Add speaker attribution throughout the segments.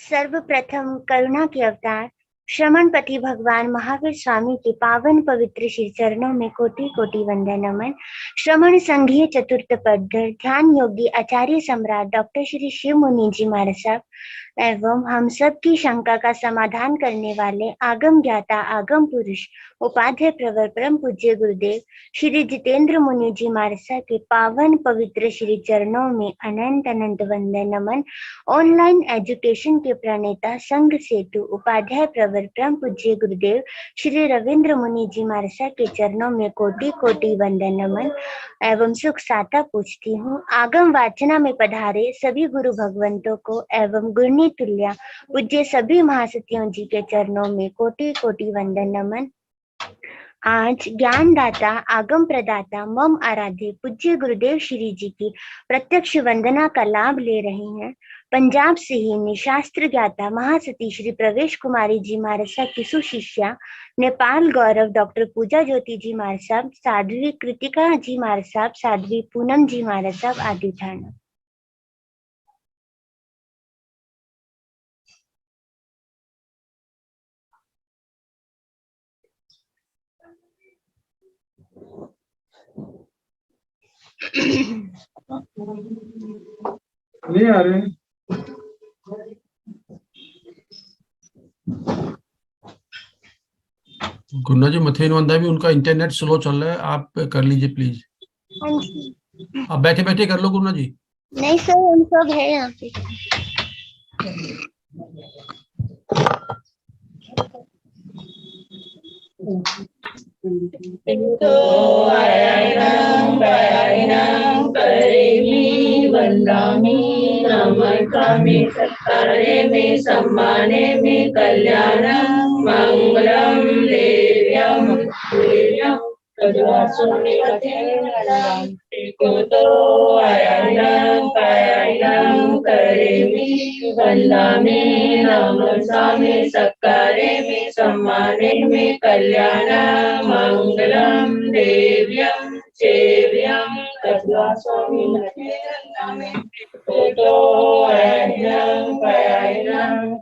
Speaker 1: सर्वप्रथम करुणा के अवतार श्रमणपति भगवान महावीर स्वामी के पावन पवित्र श्री चरणों में कोटि कोटि वंदन नमन। श्रमण संघीय चतुर्थ पद्धर ध्यान योगी आचार्य सम्राट डॉक्टर श्री शिव मुनि जी महाराज साहब एवं हम सब की शंका का समाधान करने वाले आगम ज्ञाता आगम पुरुष उपाध्याय प्रवर परम पूज्य गुरुदेव श्री जितेंद्र मुनि जी महाराज साहब के पावन पवित्र श्री चरणों में अनंत अनंत वंदन नमन। ऑनलाइन एजुकेशन के प्रणेता संघ सेतु उपाध्याय प्रवर परम पूज्य गुरुदेव श्री रविंद्र मुनि जी महाराज साहब के चरणों में कोटि कोटि वंदन नमन एवं सुख साता पूछती हूँ। आगम वाचना में पधारे सभी गुरु भगवंतों को एवं गुरनी तुल्या पूज्य सभी महासतियों जी के चरणों में कोटि कोटि वंदन नमन। आज ज्ञानदाता आगम प्रदाता मम आराध्य पूज्य गुरुदेव श्री जी की प्रत्यक्ष वंदना का लाभ ले रहे हैं पंजाब से ही शास्त्र ज्ञाता महासती श्री प्रवेश कुमारी जी महाराज साहब की सुशिष्या नेपाल गौरव डॉक्टर पूजा ज्योति जी महाराज साहब साध्वी कृतिका जी महाराज साहब साध्वी पूनम जी महाराज साहब आदि ठाना।
Speaker 2: नहीं आ रहे गुन्ना जी मथेन वंदा भी उनका इंटरनेट स्लो चल रहा है, आप कर लीजिए प्लीज। आप बैठे बैठे कर लो गुन्ना जी।
Speaker 1: नहीं सर हम सब है यहाँ पे।
Speaker 3: वंदामि नमस्कामि सत्कारे में सम्माने में कल्याणं मंगलम देव्यं देव्यं स्वामी कायायनं करेमि वंदामि नमस्कामि सत्कारे में सम्माने में कल्याणं मंगलम देव्यं सेव्यं कद्वा स्वामी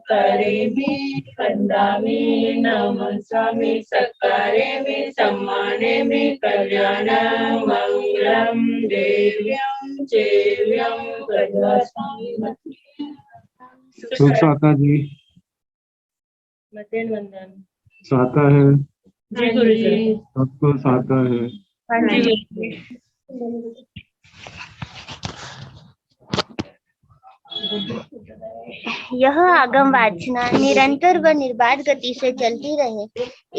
Speaker 3: करेमि वंदामि नमस्कामि सत्कारे में सम्माने में कल्याणं मंगलम देव्यं सेव्यं कद्वा स्वामी
Speaker 2: सुख साता जी
Speaker 3: मतेन वंदन
Speaker 2: साता है
Speaker 3: जी गुरुजी
Speaker 2: सबको साता है।
Speaker 3: हाँ जी
Speaker 1: यह आगम वाचना निरंतर व निर्बाध गति से चलती रहे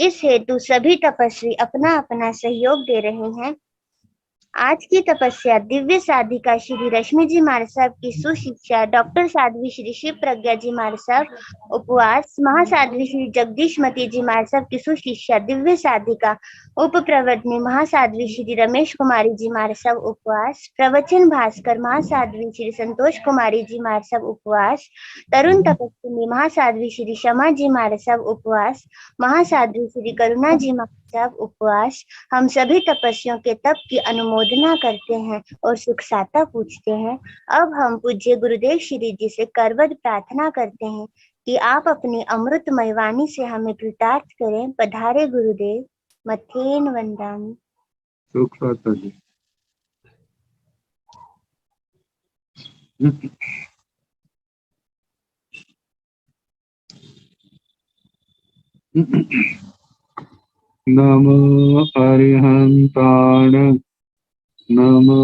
Speaker 1: इस हेतु सभी तपस्वी अपना अपना सहयोग दे रहे हैं। आज की तपस्या दिव्य साधिका श्री रश्मि जी महाराज साहब की सुशिक्षा डॉक्टर साध्वी श्री शिव प्रज्ञा जी महाराज साहब उपवास महासाध्वी श्री जगदीशमती जी महाराज साहब की सुशिक्षा दिव्य साधिका उप प्रवर्तनी महासाध्वी श्री रमेश कुमारी जी महाराज साहब उपवास प्रवचन भास्कर महासाध्वी श्री संतोष कुमारी जी महाराज साहब उपवास तरुण तपस्विनी महासाध्वी श्री शमा जी महाराज साहब उपवास महासाध्वी श्री करुणा जी महाराज साहब उपवास हम सभी तपस्वियों के तप की अनुमोदना करते हैं और सुख साता पूछते हैं। अब हम पूज्य गुरुदेव श्री जी से करवद प्रार्थना करते हैं कि आप अपनी अमृतमय वाणी से हमें कृतार्थ करें। पधारे गुरुदेव। मथेन वंदामि।
Speaker 2: सुख साता जी नमो अरिहंताण नमो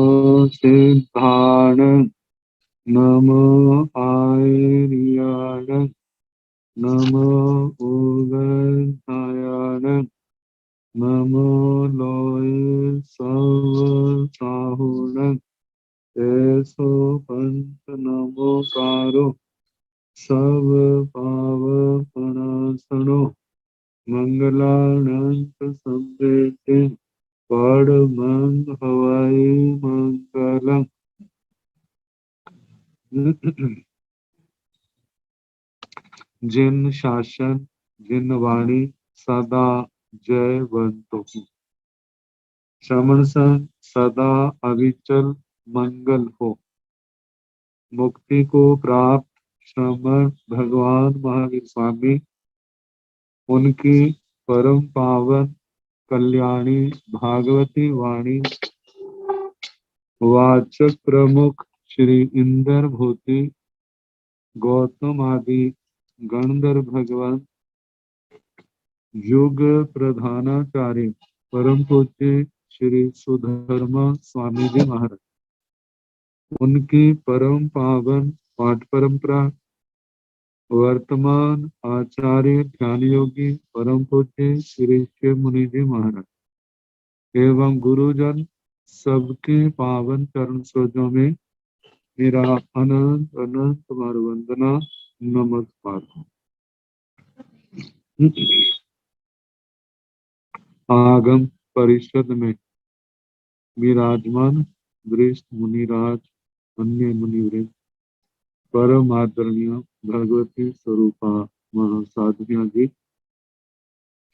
Speaker 2: सिद्धाण नमो आर्याण नमो उगधायाण नमो लोय सव साहुण ऐसो पंथ नमोकारो सब पाव पणासनो मंगलानंत संवेदे परमंग हवाई मंगलम। जिन शासन जिन वाणी सदा जयवंतो श्रमण संग सदा अविचल मंगल हो। मुक्ति को प्राप्त
Speaker 4: श्रमण भगवान महावीर स्वामी, उनकी परम पावन कल्याणी भागवती वाणी वाचक प्रमुख श्री इंद्र भूति गौतम आदि गणधर भगवान युग प्रधानाचार्य परम पूज्य श्री सुधर्मा स्वामी जी महाराज, उनकी परम पावन पाठ परंपरा वर्तमान आचार्य ध्यान योगी परम पूज्य श्री शिव मुनि जी महाराज एवं गुरुजन सबके पावन चरण सरोजों में मेरा अनंत अनंत तुम्हारा वंदना नमस्कार। आगम परिषद में विराजमान वरिष्ठ मुनिराज, अन्य मुनिवृंद, परम आदरणीय भगवती स्वरूपा महासाधवियां जी,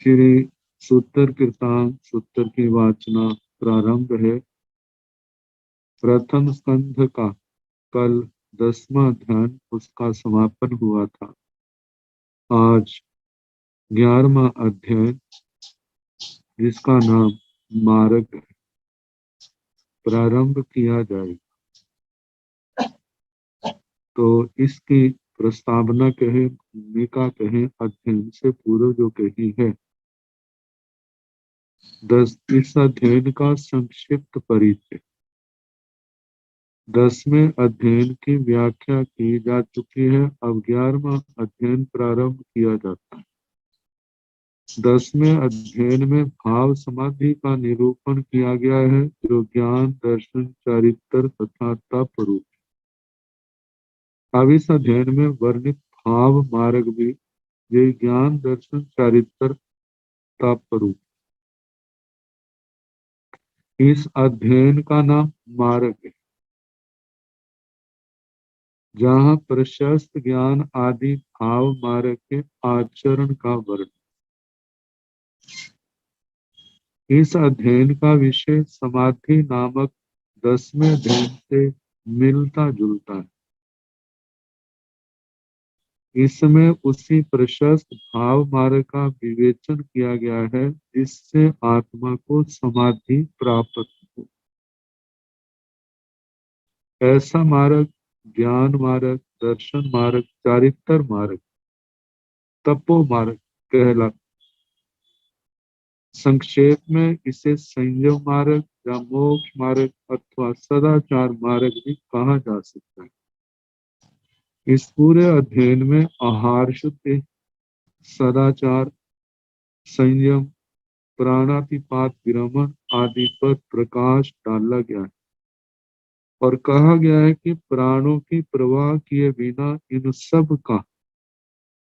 Speaker 4: श्री सूत्र कीर्तन सूत्र की वाचना प्रारंभ है। प्रथम स्कंध का कल 10वां अध्याय उसका समापन हुआ था। आज 11वां अध्याय जिसका नाम मार्ग है प्रारंभ किया जाएगा। तो इसकी प्रस्तावना कहे, भूमिका कहे, अध्ययन से पूर्व जो कही है, इस अध्ययन का संक्षिप्त परिचय। 10वें अध्ययन की व्याख्या की जा चुकी है। अब 11वां अध्ययन प्रारंभ किया जाता है। 10वें अध्ययन में भाव समाधि का निरूपण किया गया है, जो ज्ञान दर्शन चारित्र तथा तप रूप। अब इस अध्ययन में वर्णित भाव मार्ग भी ये ज्ञान दर्शन चारित्र तप रूप। इस अध्ययन का नाम मार्ग है, जहाँ प्रशस्त ज्ञान आदि भाव मार्ग के आचरण का वर्णन। इस अध्ययन का विषय समाधि नामक 10वें अध्ययन से मिलता जुलता है। इसमें उसी प्रशस्त भाव मार्ग का विवेचन किया गया है, जिससे आत्मा को समाधि प्राप्त हो। ऐसा मार्ग ज्ञान मार्ग, दर्शन मार्ग, चारित्र मार्ग, तपो मार्ग कहलाता। संक्षेप में इसे संयम मार्ग या मोक्ष मार्ग अथवा सदाचार मार्ग भी कहा जा सकता है। इस पूरे अध्ययन में आहार शुद्धि, सदाचार, संयम, प्राणातिपात विरमण आदि पर प्रकाश डाला गया है और कहा गया है कि प्राणों की प्रवाह किए बिना इन सब का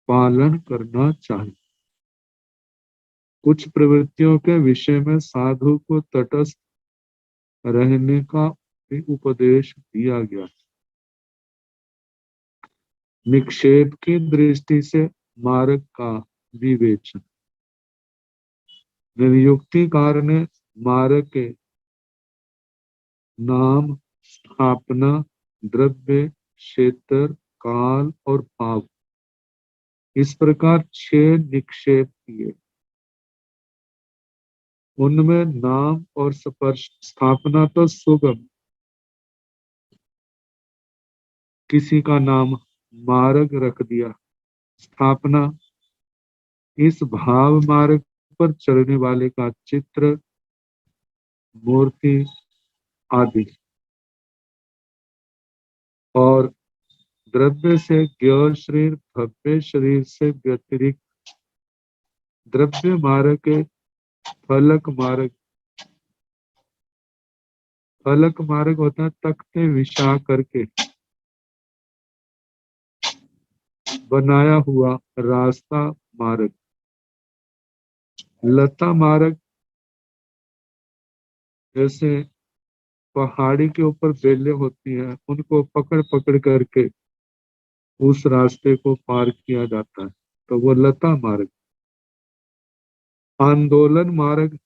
Speaker 4: पालन करना चाहिए। कुछ प्रवृत्तियों के विषय में साधु को तटस्थ रहने का भी उपदेश दिया गया है। निक्षेप की दृष्टि से मार्ग का विवेचन। नियुक्तिकार ने मार्ग के नाम, स्थापना, द्रव्य, क्षेत्र, काल और भाव, इस प्रकार 6 निक्षेप किए। उनमें नाम और स्पर्श। स्थापना तो सुगम, किसी का नाम मार्ग रख दिया। स्थापना इस भाव मार्ग पर चलने वाले का चित्र, मूर्ति आदि। और द्रव्य से ज्ञ शरीर, भव्य शरीर से व्यतिरिक्त द्रव्य मार्ग के फलक मार्ग। फलक मार्ग होता है तख्ते विछा करके बनाया हुआ रास्ता मार्ग। लता मार्ग जैसे पहाड़ी के ऊपर बेलें होती हैं, उनको पकड़ पकड़ करके उस रास्ते को पार किया जाता है, तो वो लता मार्ग। आंदोलन मार्ग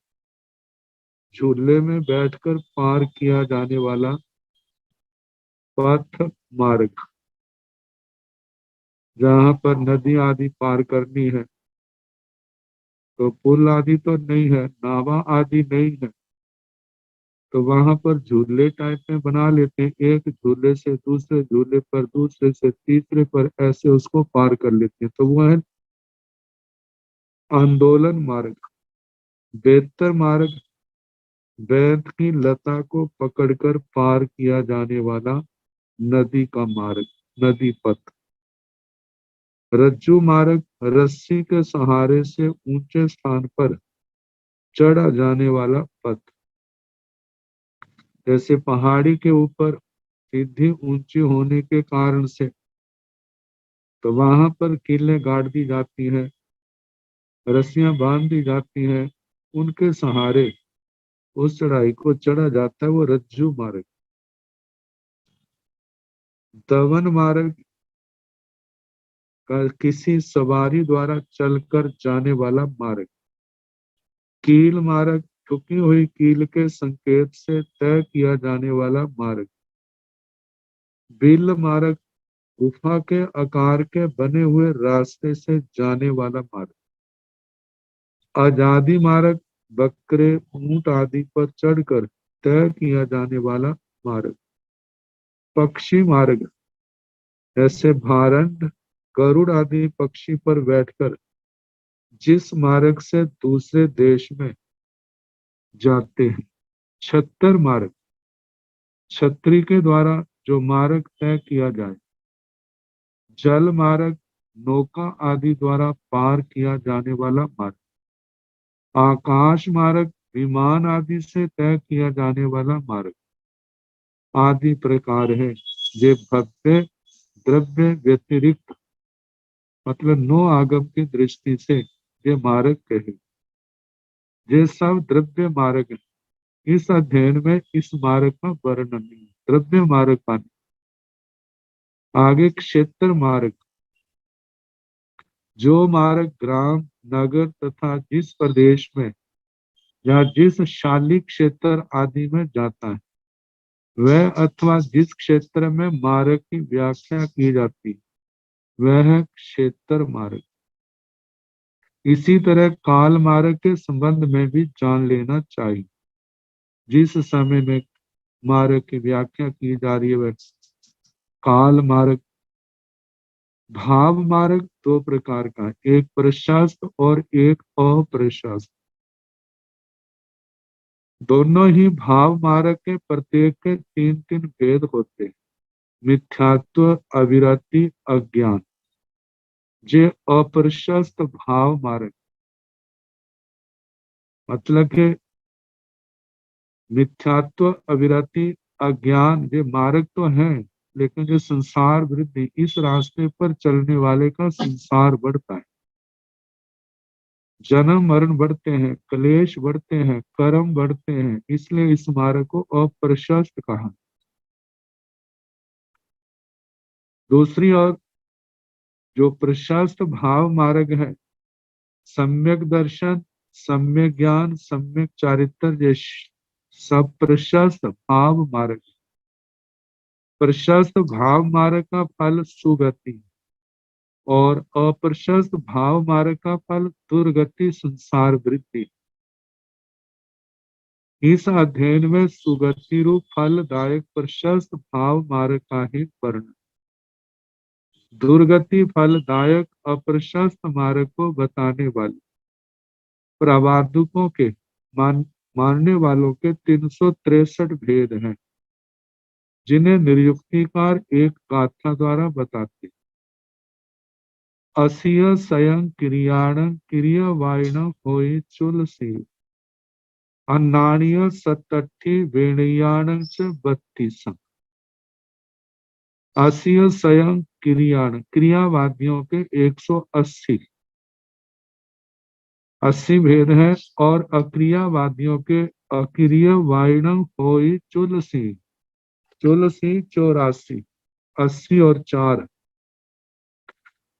Speaker 4: झूले में बैठकर पार किया जाने वाला पथ मार्ग। जहाँ पर नदी आदि पार करनी है, तो पुल आदि तो नहीं है, नावा आदि नहीं है, तो वहां पर झूले टाइप में बना लेते हैं, एक झूले से दूसरे झूले पर, दूसरे से तीसरे पर, ऐसे उसको पार कर लेते हैं, तो वो है आंदोलन मार्ग। बेहतर मार्ग बैत की लता को पकड़कर पार किया जाने वाला नदी का मार्ग, नदी पथ। रज्जू मार्ग रस्सी के सहारे से ऊंचे स्थान पर चढ़ा जाने वाला पथ। जैसे पहाड़ी के ऊपर सीधी ऊंची होने के कारण से तो वहां पर कीलें गाड़ दी जाती हैं, रस्सियां बांध दी जाती हैं, उनके सहारे उस चढ़ाई को चढ़ा जाता है, वो रज्जू मार्ग। दवन मार्ग का किसी सवारी द्वारा चलकर जाने वाला मार्ग। कील मार्ग झुकी हुई कील के संकेत से तय किया जाने वाला मार्ग। बिल मार्ग गुफा के आकार के बने हुए रास्ते से जाने वाला मार्ग। आजादी मार्ग बकरे ऊंट आदि पर चढ़कर तय किया जाने वाला मार्ग। पक्षी मार्ग जैसे भारंड गरुड़ आदि पक्षी पर बैठकर जिस मार्ग से दूसरे देश में जाते हैं। छत्तर मार्ग छतरी के द्वारा जो मार्ग तय किया जाए। जल मार्ग नौका आदि द्वारा पार किया जाने वाला मार्ग। आकाश मार्ग विमान आदि से तय किया जाने वाला मार्ग आदि प्रकार है। ये भव्य द्रव्य व्यतिरिक्त मतलब नो आगम की दृष्टि से ये मार्ग कहे। ये सब द्रव्य मार्ग है। इस अध्ययन में इस मार्ग का वर्णन नहीं है। द्रव्य मार्ग पाने आगे क्षेत्र मार्ग जो मार्ग ग्राम नगर तथा जिस प्रदेश में या जिस शाली क्षेत्र आदि में जाता है वह अथवा जिस क्षेत्र में मार्ग की व्याख्या की जाती है वह है क्षेत्र मार्ग। इसी तरह काल मार्ग के संबंध में भी जान लेना चाहिए। जिस समय में मार्ग की व्याख्या की जा रही है वह काल मार्ग। भाव मार्ग दो प्रकार का है, एक प्रशस्त और एक अप्रशस्त। दोनों ही भाव मार्ग के प्रत्येक के तीन तीन भेद होते हैं। मिथ्यात्व अविरति अज्ञान जे अप्रशस्त भाव मार्ग। मतलब के मिथ्यात्व अविरति अज्ञान ये मार्ग तो है, लेकिन जो संसार वृद्धि इस रास्ते पर चलने वाले का संसार बढ़ता है, जन्म मरण बढ़ते हैं, क्लेश बढ़ते हैं, कर्म बढ़ते हैं, इसलिए इस मार्ग को अप्रशस्त कहा। दूसरी ओर जो प्रशस्त भाव मार्ग है सम्यक दर्शन सम्यक ज्ञान सम्यक चारित्र ये सब प्रशस्त भाव मार्ग। प्रशस्त भाव मार्ग का फल सुगति और अप्रशस्त भाव मार्ग का फल दुर्गति संसार वृद्धि। इस अध्ययन में सुगति रूप फलदायक प्रशस्त भाव मार्ग का ही वर्णन। दुर्गति फलदायक अप्रशस्त मार्ग को बताने वाले प्रवादकों के मानने वालों के 363 भेद हैं, जिन्हें निरुक्तिकार एक गाथा द्वारा बताते। असिय स्वयं क्रियाण क्रियावायण होई चुलसी अन्नाणीय सतठी वेणयाण च 32। असिय स्वयं क्रियाण क्रियावादियों के 180 भेद हैं और अक्रियावादियों के अक्रिय वायण होई चुलसी 84 80 और 4।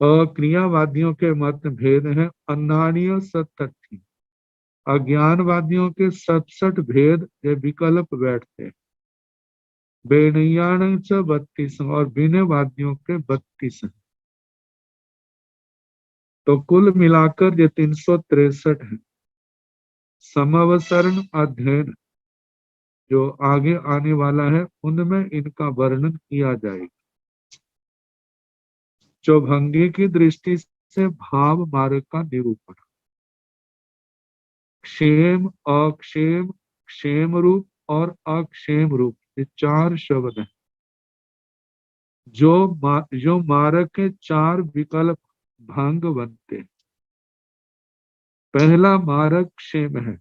Speaker 4: अक्रियावादियों के मत भेद हैं अन्नाणीय सतठी। अज्ञानवादियों के 67 भेद ये विकल्प बैठते हैं। बेनयाण च 32 और बिनवादियों के 32 हैं। तो कुल मिलाकर ये 363 है। समवसरण अध्ययन जो आगे आने वाला है उनमें इनका वर्णन किया जाएगा। चौभंगी की दृष्टि से भाव मार्ग का निरूपण। क्षेम, अक्षेम, क्षेम रूप और अक्षेम रूप, ये 4 शब्द हैं जो मार्ग के 4 विकल्प भंग बनते हैं। पहला मार्ग क्षेम है,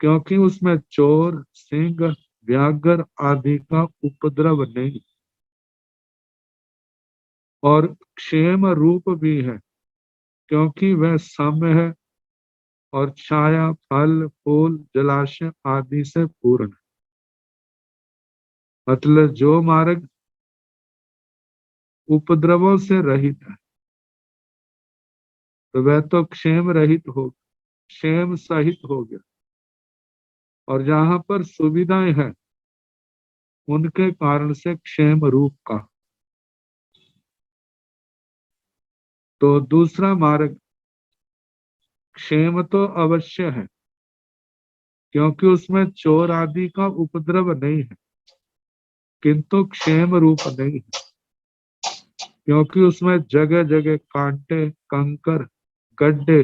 Speaker 4: क्योंकि उसमें चोर, सिंह, व्याघ्र आदि का उपद्रव नहीं। और क्षेम रूप भी है, क्योंकि वह सम है और छाया, फल, फूल, जलाशय आदि से पूर्ण है। मतलब जो मार्ग उपद्रवों से रहित है तो वह तो क्षेम रहित हो, क्षेम सहित हो गया। और जहां पर सुविधाएं हैं उनके कारण से क्षेम रूप का। तो दूसरा मार्ग क्षेम तो अवश्य है, क्योंकि उसमें चोर आदि का उपद्रव नहीं है, किंतु क्षेम रूप नहीं है, क्योंकि उसमें जगह जगह कांटे, कंकर, गड्ढे,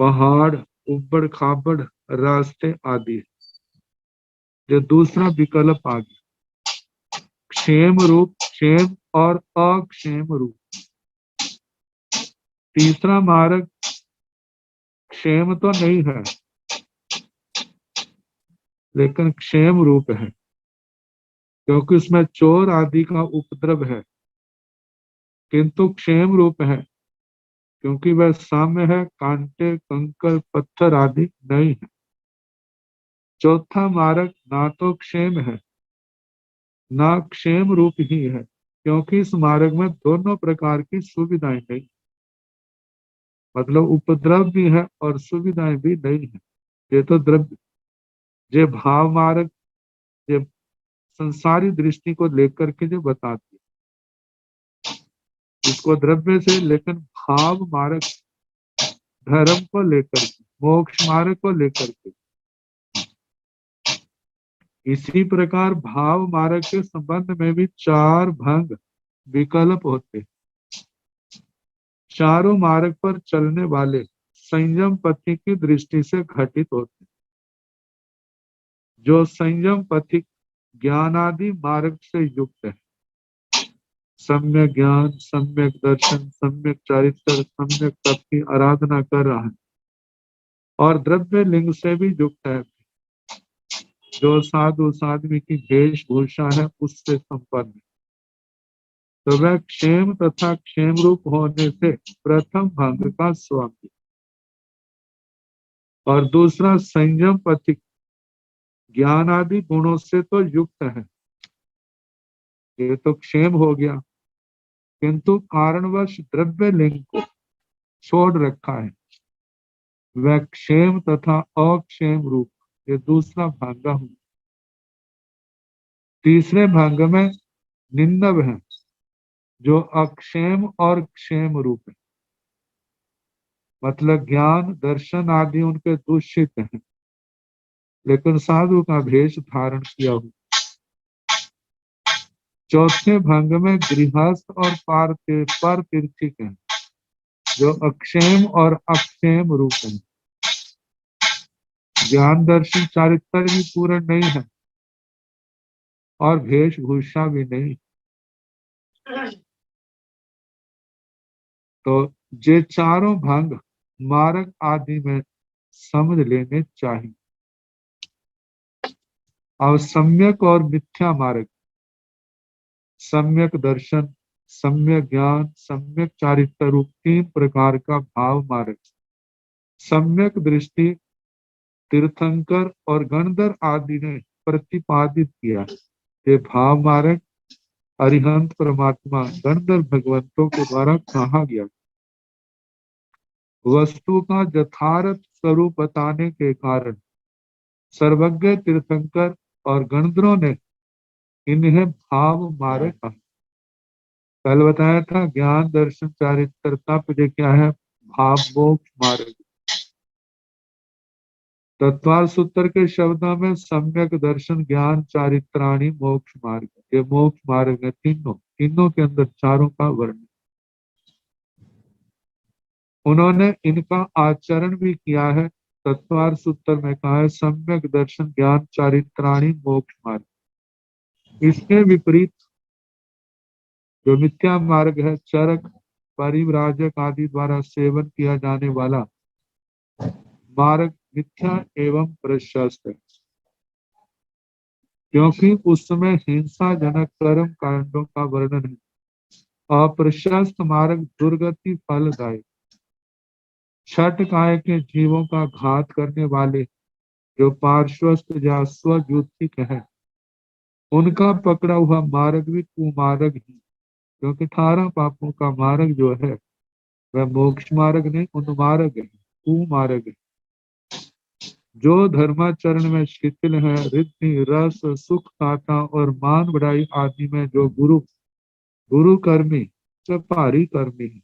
Speaker 4: पहाड़, उबड़ खाबड़ रास्ते आदि है। जो दूसरा विकल्प आ गया, क्षेम रूप, क्षेम और अक्षेम रूप। तीसरा मार्ग क्षेम तो नहीं है, लेकिन क्षेम रूप है, क्योंकि उसमें चोर आदि का उपद्रव है, किंतु क्षेम रूप है, क्योंकि वह साम्य है, कांटे, कंकर, पत्थर आदि नहीं है। चौथा मार्ग ना तो क्षेम है ना क्षेम रूप ही है, क्योंकि इस मार्ग में दोनों प्रकार की सुविधाएं नहीं। मतलब उपद्रव भी है और सुविधाएं भी नहीं है। ये तो द्रव्य, ये भाव मार्ग, ये संसारी दृष्टि को लेकर के जो बताती है, इसको द्रव्य से, लेकिन भाव मार्ग धर्म को लेकर के, मोक्ष मार्ग को लेकर के। इसी प्रकार भाव मार्ग के संबंध में भी 4 भंग विकल्प होते हैं। चारों मार्ग पर चलने वाले संयम पथी की दृष्टि से घटित होते हैं। जो संयम पथिक ज्ञान आदि मार्ग से युक्त है, सम्यक ज्ञान, सम्यक दर्शन, सम्यक चरित्र, सम्यक तप की आराधना कर रहा है और द्रव्य लिंग से भी युक्त है, जो साधु साध्वी की वेशभूषा है उससे संपन्न है, तो वह क्षेम तथा क्षेम रूप होने से प्रथम भंग का स्वामी। और दूसरा संयम पथिक ज्ञान आदि गुणों से तो युक्त है, ये तो क्षेम हो गया, किंतु कारणवश द्रव्य लिंग को छोड़ रखा है, वह क्षेम तथा अक्षेम रूप, ये दूसरा भांग हुआ। तीसरे भांग में निंदव है, जो अक्षेम और क्षेम रूप है। मतलब ज्ञान, दर्शन आदि उनके दूषित हैं, लेकिन साधु का भेष धारण किया हुआ। चौथे भंग में गृहस्थ और पारतीर्थिक हैं, जो अक्षेम और अक्षेम रूप है। ज्ञान, दर्शन, चारित्र भी पूर्ण नहीं है और वेशभूषा भी नहीं। तो ये चारों भंग मार्ग आदि में समझ लेने चाहिए। और सम्यक और मिथ्या मार्ग, सम्यक दर्शन, सम्यक ज्ञान, सम्यक चारित्र रूप 3 प्रकार का भाव मार्ग। सम्यक दृष्टि तीर्थंकर और गणधर आदि ने प्रतिपादित किया। ये भाव मार्ग अरिहंत परमात्मा गणधर भगवंतों के द्वारा कहा गया। वस्तु का यथार्थ स्वरूप बताने के कारण सर्वज्ञ तीर्थंकर और गणधरों ने इन्हें भाव मार्ग कहा। कल बताया था ज्ञान दर्शन चारित्र तप ये क्या है, भाव मोक्ष मार्ग। तत्वार सूत्र के शब्दों में सम्यक दर्शन ज्ञान चारित्राणी मोक्ष मार्ग, ये मोक्ष मार्ग है। तीनों तीनों के अंदर चारों का वर्णन। उन्होंने इनका आचरण भी किया है। तत्वार सूत्र में कहा है सम्यक दर्शन ज्ञान चारित्राणी मोक्ष मार्ग। इसके विपरीत जो मिथ्या मार्ग है, चरक परिव्राजक आदि द्वारा सेवन किया जाने वाला मार्ग मिथ्या एवं प्रशस्त है, क्योंकि उसमें हिंसाजनक कर्म कांडों का वर्णन है। अप्रशस्त मार्ग दुर्गति फलदायक, छठ काय के जीवों का घात करने वाले जो पार्श्वस्थ या स्वजूतिक है, उनका पकड़ा हुआ मार्ग भी कुमार्ग ही, क्योंकि 18 पापों का मार्ग जो है वह मोक्ष मार्ग नहीं, उन्मार्ग है, कुमार्ग है। जो धर्माचरण में शिथिल है, रिद्धि रस सुख काटा और मान बढ़ाई आदि में जो गुरु कर्मी भारी कर्मी है,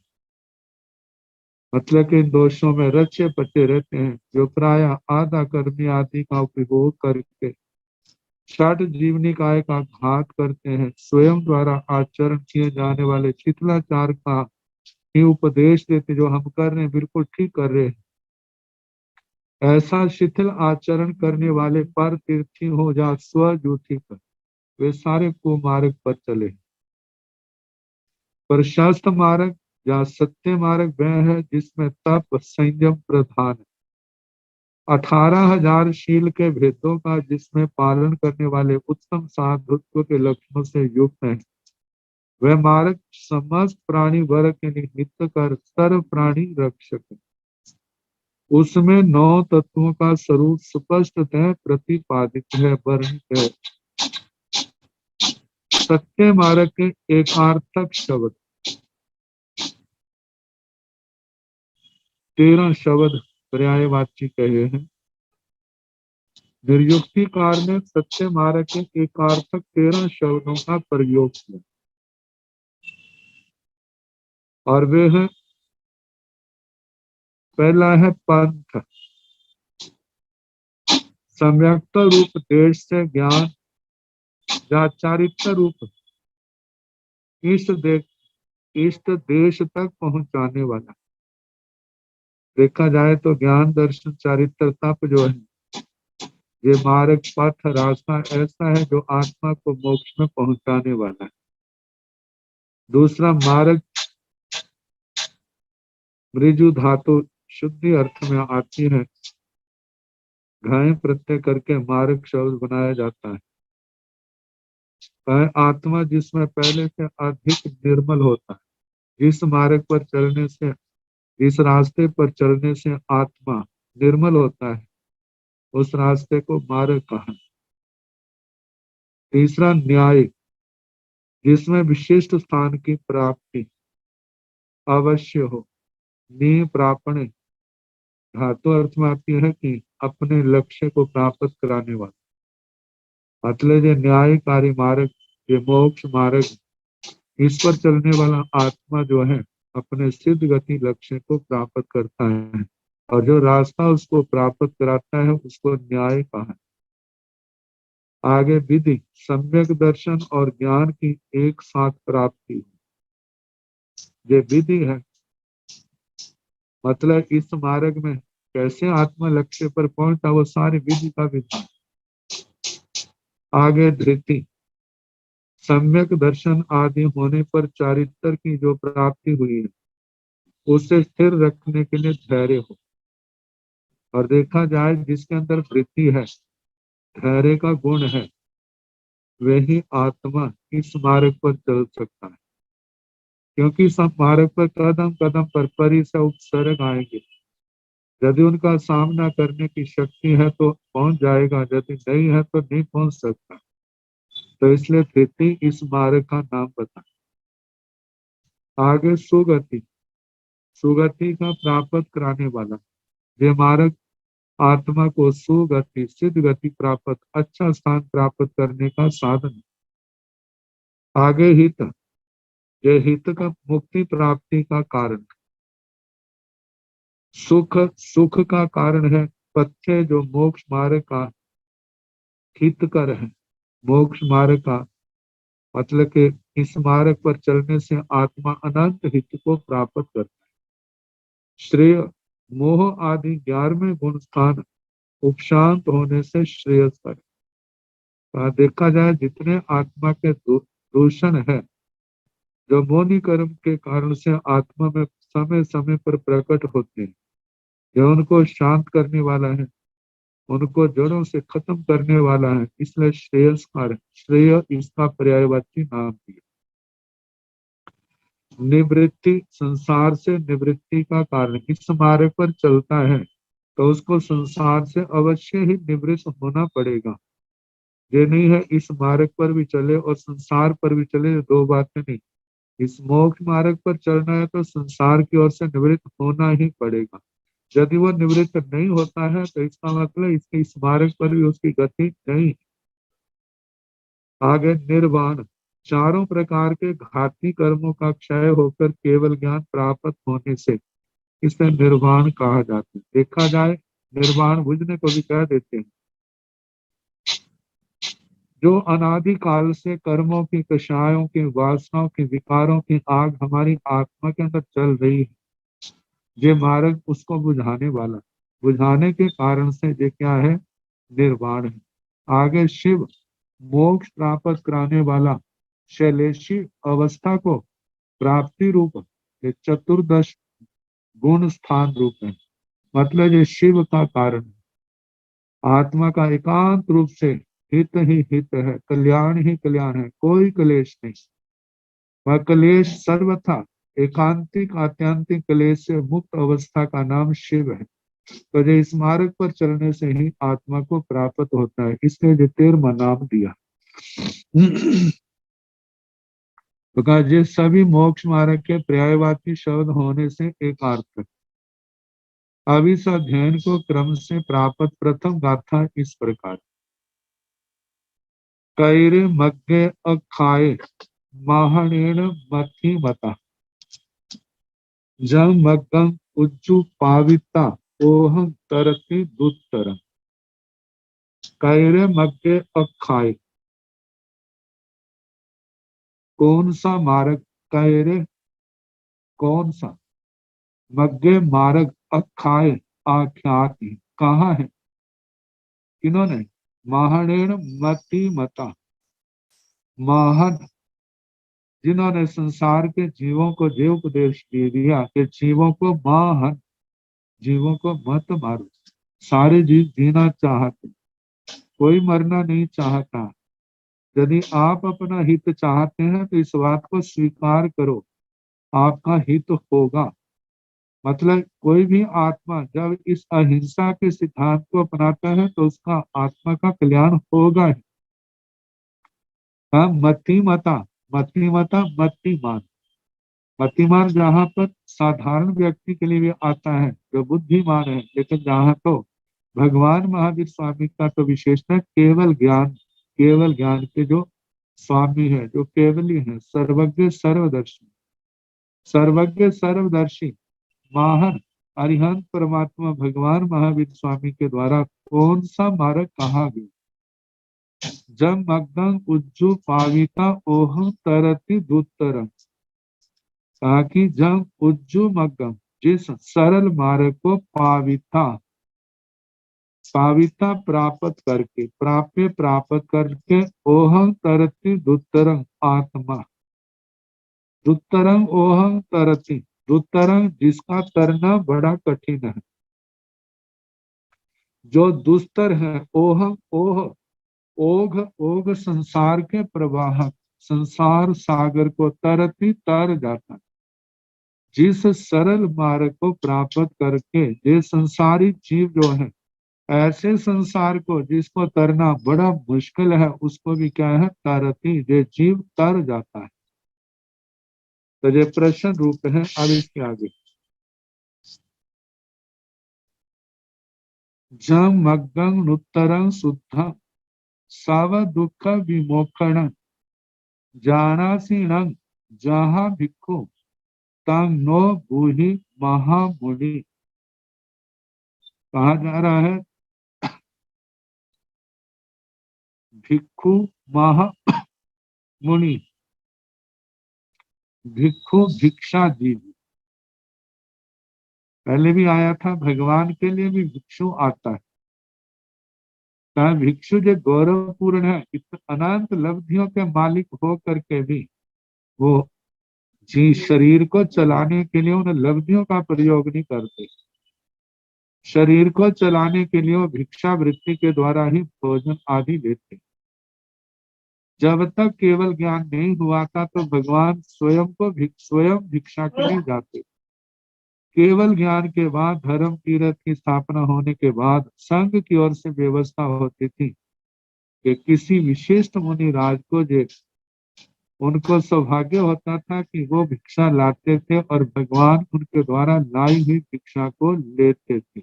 Speaker 4: मतलब कि इन दोषों में रचे पचे रहते हैं, जो प्राय आधा कर्मी आदि का उपयोग करके षट जीवनी काय का घात करते हैं, स्वयं द्वारा आचरण किए जाने वाले शिथिलाचार का ही उपदेश देते, जो हम कर रहे हैं बिल्कुल ठीक कर रहे हैं। ऐसा शिथिल आचरण करने वाले पर तीर्थी हो या स्वजूथी पर, वे सारे कुमार्ग पर चले। प्रशस्त मार्ग या सत्य मार्ग वह है जिसमें तप संयम प्रधान है, 18,000 शील के भेदों का जिसमें पालन करने वाले उत्तम साधुत्व के लक्षणों से युक्त है। वह मार्ग समस्त प्राणी वर्ग के निमित्त कर सर्व प्राणी रक्षक है। उसमें 9 तत्वों का स्वरूप स्पष्टतः प्रतिपादित है, वर्णित है। सत्य मार्ग के एकार्थक शब्द 13 शब्द पर्यायवाची कहे हैं। निर्युक्तिकार ने सत्य मार्ग के एकार्थक 13 शब्दों का प्रयोग किया, और वे है, पहला है पंथ, सम्यक्त रूप देश से ज्ञान या चारित्र रूप इष्ट देश तक पहुंचाने वाला। देखा जाए तो ज्ञान दर्शन चारित्र तप जो है, ये मार्ग पथ रास्ता ऐसा है जो आत्मा को मोक्ष में पहुंचाने वाला है। दूसरा मार्ग मृजु धातु शुद्धि अर्थ में आती है, घाय प्रत्यय करके मार्ग शब्द बनाया जाता है। आत्मा जिसमें पहले से अधिक निर्मल होता है, जिस मार्ग पर चलने से, जिस रास्ते पर चलने से आत्मा निर्मल होता है, उस रास्ते को मार्ग कहा। तीसरा न्याय, जिसमें विशिष्ट स्थान की प्राप्ति अवश्य हो। नी प्रापणे धातु अर्थ में आती है कि अपने लक्ष्य को प्राप्त कराने वाला, मतलब ये न्यायकारी मार्ग, ये मोक्ष मार्ग, इस पर चलने वाला आत्मा जो है अपने सिद्ध गति लक्ष्य को प्राप्त करता है, और जो रास्ता उसको प्राप्त कराता है उसको न्याय कहा है। आगे विधि, सम्यक दर्शन और ज्ञान की एक साथ प्राप्ति, ये विधि है। मतलब इस मार्ग में कैसे आत्मा लक्ष्य पर पहुंचा, वो सारी विधि का विधि। आगे धृति, सम्यक दर्शन आदि होने पर चारित्र की जो प्राप्ति हुई है उसे स्थिर रखने के लिए धैर्य हो। और देखा जाए जिसके अंदर वृत्ति है, धैर्य का गुण है, वही आत्मा इस मार्ग पर चल सकता है, क्योंकि सब मार्ग पर कदम कदम पर परिसर उपसर्ग आएंगे। यदि उनका सामना करने की शक्ति है तो पहुंच जाएगा, यदि नहीं है तो नहीं पहुंच सकता। तो इसलिए धृति इस मार्ग का नाम बता। आगे सुगति, सुगति का प्राप्त कराने वाला, ये मार्ग आत्मा को सुगति सिद्ध गति प्राप्त, अच्छा स्थान प्राप्त करने का साधन। आगे हित, ये हित का मुक्ति प्राप्ति का कारण, सुख सुख का कारण है। पथ्य जो मोक्ष मार्ग का हितकर है, मोक्ष मार्ग का मतलब कि इस मार्ग पर चलने से आत्मा अनंत हित को प्राप्त करता है। श्रेय मोह आदि 11वें गुण स्थान उपशांत होने से श्रेयस्कर है। देखा जाए जितने आत्मा के दूषण है, जो मौनी कर्म के कारण से आत्मा में समय समय पर प्रकट होते हैं, जो उनको शांत करने वाला है, उनको जड़ों से खत्म करने वाला है, इसलिए श्रेयस्कर, श्रेय इसका पर्यायवाची नाम दिया। निवृत्ति संसार से निवृत्ति का कारण, इस मार्ग पर चलता है तो उसको संसार से अवश्य ही निवृत्त होना पड़ेगा। ये नहीं है इस मार्ग पर भी चले और संसार पर भी चले, दो बातें नहीं। इस मोक्ष मार्ग पर चलना है तो संसार की ओर से निवृत्त होना ही पड़ेगा। यदि वो निवृत्त नहीं होता है तो इसका मतलब इसके इस मार्ग पर भी उसकी गति नहीं। आगे निर्वाण, चारों प्रकार के घाती कर्मों का क्षय होकर केवल ज्ञान प्राप्त होने से इसे निर्वाण कहा जाता है। देखा जाए निर्वाण बुझने को भी कह देते हैं। जो अनादि काल से कर्मों की, कषायों की, वासनाओं की, विकारों की आग हमारी आत्मा के अंदर चल रही है, ये मार्ग उसको बुझाने वाला, बुझाने के कारण से ये क्या है, निर्वाण है। आगे शिव मोक्ष प्राप्त कराने वाला शैलेशी अवस्था को प्राप्ति रूप ये चतुर्दश गुण स्थान रूप है। मतलब ये शिव का कारण है। आत्मा का एकांत रूप से हित ही हित है, कल्याण ही कल्याण है, कोई क्लेश नहीं। वह क्लेश सर्वथा एकांतिक आत्यांतिक क्लेश से मुक्त अवस्था का नाम शिव है। तो जो इस मार्ग पर चलने से ही आत्मा को प्राप्त होता है, इसलिए जो 13वां नाम दिया। तो कहा ये सभी मोक्ष मार्ग के पर्यायवाची शब्द होने से एक अर्थ है। अब इस अध्ययन को क्रम से प्राप्त प्रथम गाथा इस प्रकार। कैरे मग्गे अखाए माहणेन मथी मता, जम मग्गम उज्जु पाविता ओहम तरति दुत्तर। कैरे मग्गे अखाए, कौन सा मार्ग, कैरे कौन सा, मग्गे मार्ग, अखाए आख्यात है, कहाँ है, किन्होंने, माहणेन मति मता, माहन जिन्होंने संसार के जीवों को जो उपदेश दे दिया कि जीवों को माहन, जीवों को मत मारो। सारे जीव जीना चाहते, कोई मरना नहीं चाहता। यदि आप अपना हित चाहते हैं तो इस बात को स्वीकार करो, आपका हित होगा। मतलब कोई भी आत्मा जब इस अहिंसा के सिद्धांत को अपनाता है तो उसका आत्मा का कल्याण होगा ही। हाँ, मति मता, मति मता मतिमान, मतिमान जहाँ पर साधारण व्यक्ति के लिए भी आता है जो बुद्धिमान है, लेकिन जहाँ तो भगवान महावीर स्वामी का तो विशेषण केवल ज्ञान, केवल ज्ञान के जो स्वामी है, जो केवली है, सर्वज्ञ सर्वदर्शी, सर्वज्ञ सर्वदर्शी महान अरिहंत परमात्मा भगवान महावीर स्वामी के द्वारा कौन सा मार्ग कहा गया। जब मग्गं उज्जु पाविता ओहम तरति दुत्तरम, ताकि जब उज्जु मग्गम जिस सरल मार्ग को पाविता, पाविता प्राप्त करके, प्राप्य प्राप्त करके, ओहम तरति दुत्तरम आत्मा, दुत्तरम ओहम तरति, दुत्तरम जिसका तरना बड़ा कठिन है, जो दुस्तर है, ओह ओह ओघ ओघ संसार के प्रवाह, संसार सागर को तरती तर जाता है। जिस सरल मार्ग को प्राप्त करके ये संसारी जीव जो है, ऐसे संसार को जिसको तरना बड़ा मुश्किल है, उसको भी क्या है, तरती, ये जीव तर जाता है। तो ये प्रश्न रूप है। अब इसके आगे जम मग्गं नुत्तरं शुद्ध सव दुख विमोक्षण जानासीनं जहाँ भिक्षु तंग नो बूही महामुनि। कहा जा रहा है भिक्षु महामुनि, भिक्षु भिक्षा दीजिए। पहले भी आया था, भगवान के लिए भी भिक्षु आता है। भिक्षु जो गौरवपूर्ण है, अनंत लब्धियों के मालिक हो करके भी वो जी शरीर को चलाने के लिए उन लब्धियों का प्रयोग नहीं करते। शरीर को चलाने के लिए वो भिक्षा वृत्ति के द्वारा ही भोजन आदि लेते। जब तक केवल ज्ञान नहीं हुआ था तो भगवान स्वयं भिक्षा के लिए जाते। केवल ज्ञान के बाद, धर्म तीर्थ की स्थापना होने के बाद संघ की ओर से व्यवस्था होती थी कि किसी विशिष्ट मुनि राज को जो उनको सौभाग्य होता था कि वो भिक्षा लाते थे और भगवान उनके द्वारा लाई हुई भिक्षा को लेते थे।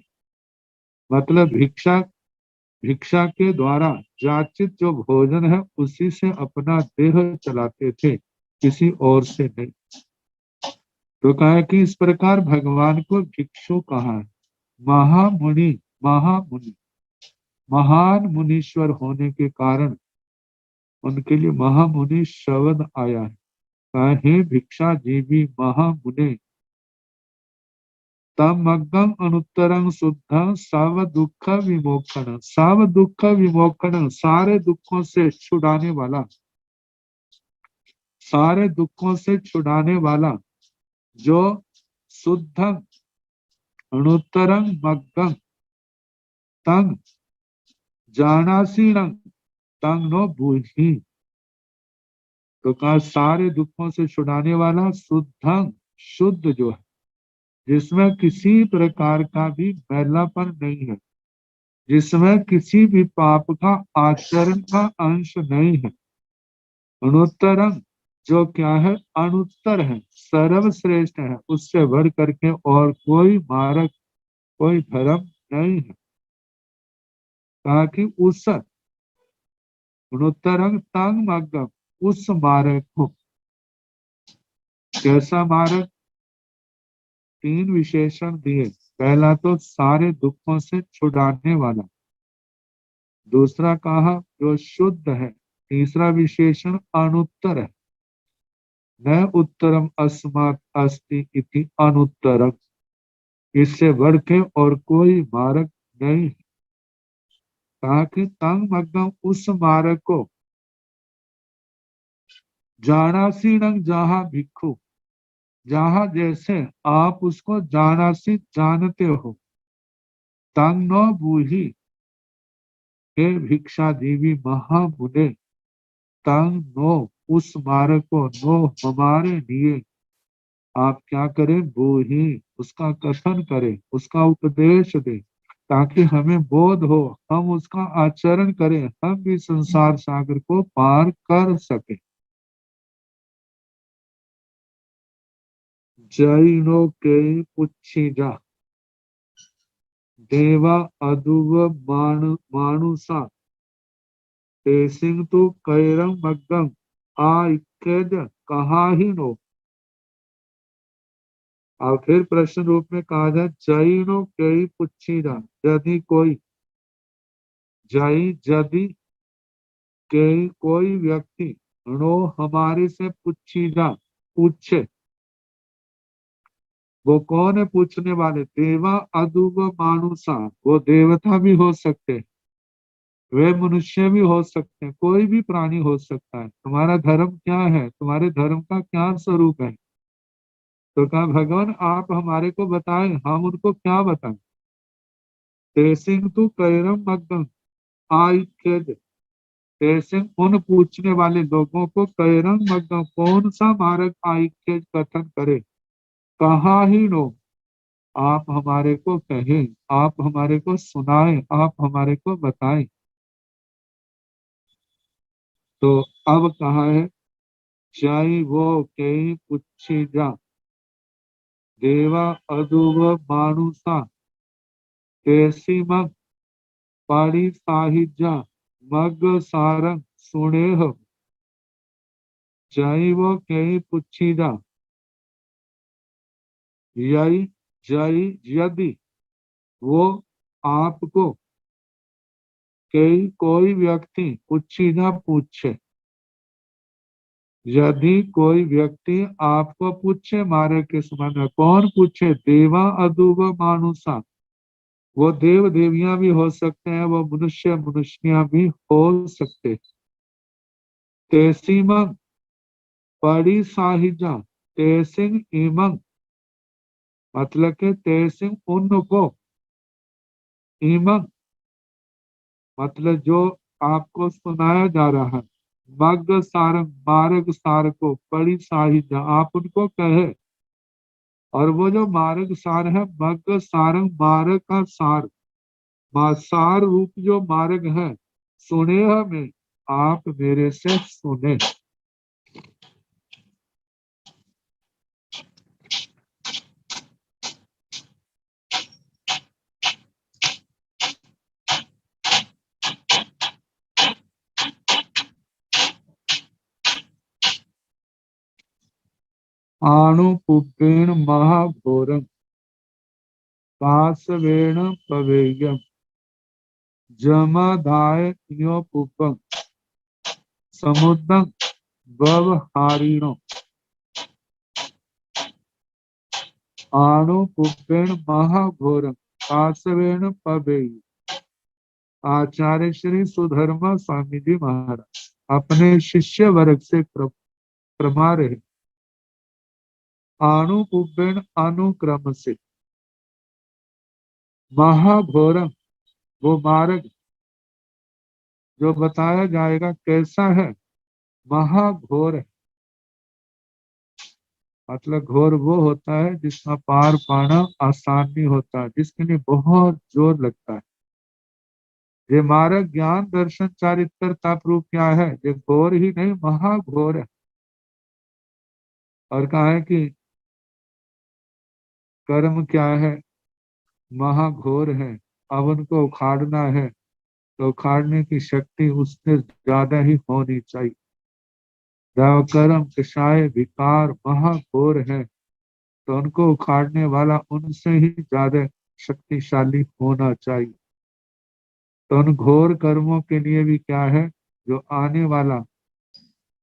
Speaker 4: मतलब भिक्षा के द्वारा याचित जो भोजन है उसी से अपना देह चलाते थे, किसी और से नहीं। तो कहा कि इस प्रकार भगवान को भिक्षु कहा है। महामुनि महान मुनीश्वर होने के कारण उनके लिए महामुनि शब्द आया है। हे भिक्षा जीवी महामुने तमग्गम अनुत्तरं शुद्धं सव दुख विमोक्षण। सव दुख विमोक्षण, सारे दुखों से छुड़ाने वाला, सारे दुखों से छुड़ाने वाला जो शुद्धं अनुत्तरं मग्गम तंग जानासीनं तंग नो बूही। तो कहा सारे दुखों से छुड़ाने वाला शुद्धं, शुद्ध जो है, जिसमें किसी प्रकार का भी मैलापन नहीं है, जिसमें किसी भी पाप का आचरण का अंश नहीं है। अनुत्तरम जो क्या है, अनुत्तर है, सर्वश्रेष्ठ है, उससे बढ़ करके और कोई मार्ग कोई धर्म नहीं है। कहा कि उस अनुत्तरम तंग मग्गम, उस मार्ग को, कैसा मार्ग, तीन विशेषण दिए। पहला तो सारे दुखों से छुड़ाने वाला, दूसरा कहा जो शुद्ध है, तीसरा विशेषण अनुत्तर है, न उत्तरम अस्मात् अस्ति इति अनुत्तरम, इससे बढ़ के और कोई मार्ग नहीं है। कहा कि तंग मग्गम, उस मार्ग को, जानासीनं जहाँ भिक्षु, जहाँ जैसे आप उसको जानासी जानते हो, तंग नो बूही, हे भिक्षा देवी महामुने, तंग नो, उस मार्ग को, नो हमारे लिए आप क्या करें, वो ही उसका कथन करें, उसका उपदेश दें, ताकि हमें बोध हो, हम उसका आचरण करें, हम भी संसार सागर को पार कर सके। जैनो के पुच्छिजा देवा अदुव मानुसा तेसिंग तु कैरम मग्गम आ इक्केद कहा ही नो। और फिर प्रश्न रूप में कहा जाए, जैनो कई पुच्छिजा, यदि कोई, यदि कोई व्यक्ति नो हमारे से पुच्छिजा, पूछे, वो कौन है पूछने वाले, देवा अदुव मानुषा, वो देवता भी हो सकते हैं, वे मनुष्य भी हो सकते हैं, कोई भी प्राणी हो सकता है। तुम्हारा धर्म क्या है, तुम्हारे धर्म का क्या स्वरूप है। तो कहा भगवान आप हमारे को बताएं, हम उनको क्या बताएं। तेसिंग तु कैरम मग्गम आई खेद, ऐसे उन पूछने वाले लोगों को कैरम मग्गम, कौन सा मार्ग आई खेद कथन करे, कहा ही नो, आप हमारे को कहें, आप हमारे को सुनाएं, आप हमारे को बताएं। तो अब कहा है, चाहे वो कई पुच्छी जा देवा अदुव मानुषा तेसी मग पाड़ी साहिजा मग सारंग सुनेह। जय वो कई पुच्छीदा यही जय यदि वो आपको कोई व्यक्ति पुच्छीदा पूछे, यदि कोई व्यक्ति आपको पूछे मार्ग के संबंध में, कौन पूछे? देवा अदुव मानुषा, वो देव देवियां भी हो सकते हैं, वो मनुष्य मनुष्यियां भी हो सकते। तेसिमंग पड़ी साहिजा, तेसिंग इमंग मतलब के तेसिंग उनको, इमंग मतलब जो आपको सुनाया जा रहा है, मग सारंग मार्ग सार को, पड़ी साहिजा आप उनको कहे। और वो जो मार्ग सार है, मग सारंग मार्ग का सार, सार रूप जो मार्ग है, सुने हमें आप मेरे से सुने। आणुपुप्पेण महाघोरं कासवेण पवेयं जमदाय पुपं समुद्रं व्यवहारिणो। आणुपुप्पेण महाघोरं कासवेण पवेयं। आचार्य श्री सुधर्मा स्वामी जी महाराज अपने शिष्य वर्ग से प्रमा रहे। आणुपुप्पेण अनुक्रम से, महाघोरं वो मार्ग जो बताया जाएगा कैसा है, महाघोर है। मतलब घोर वो होता है जिसका पार पाना आसान नहीं होता, जिसके लिए बहुत जोर लगता है। ये मार्ग ज्ञान दर्शन चारित्र तप रूप क्या है, ये घोर ही नहीं महाघोर है। और कहा है कि कर्म क्या है, महाघोर है। अब उनको उखाड़ना है तो उखाड़ने की शक्ति उससे ज्यादा ही होनी चाहिए। कर्म कषाय विकार महाघोर है, तो उनको उखाड़ने वाला उनसे ही ज्यादा शक्तिशाली होना चाहिए। तो उन घोर कर्मों के लिए भी क्या है, जो आने वाला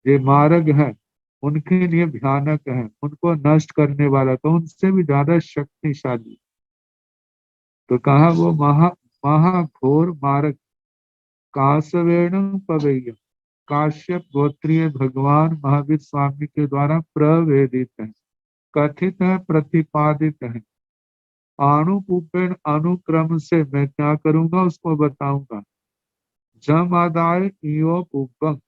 Speaker 4: ये मार्ग है उनके लिए भयानक है, उनको नष्ट करने वाला, तो उनसे भी ज्यादा शक्तिशाली। तो कहा वो महाघोर मार्ग कासवेण पवेय, काश्यप गोत्रीय भगवान महावीर स्वामी के द्वारा प्रवेदित है, कथित है, प्रतिपादित है। आणुपुपेण अनुक्रम से मैं क्या करूंगा उसको बताऊंगा। जम आदाय इयो पुपं,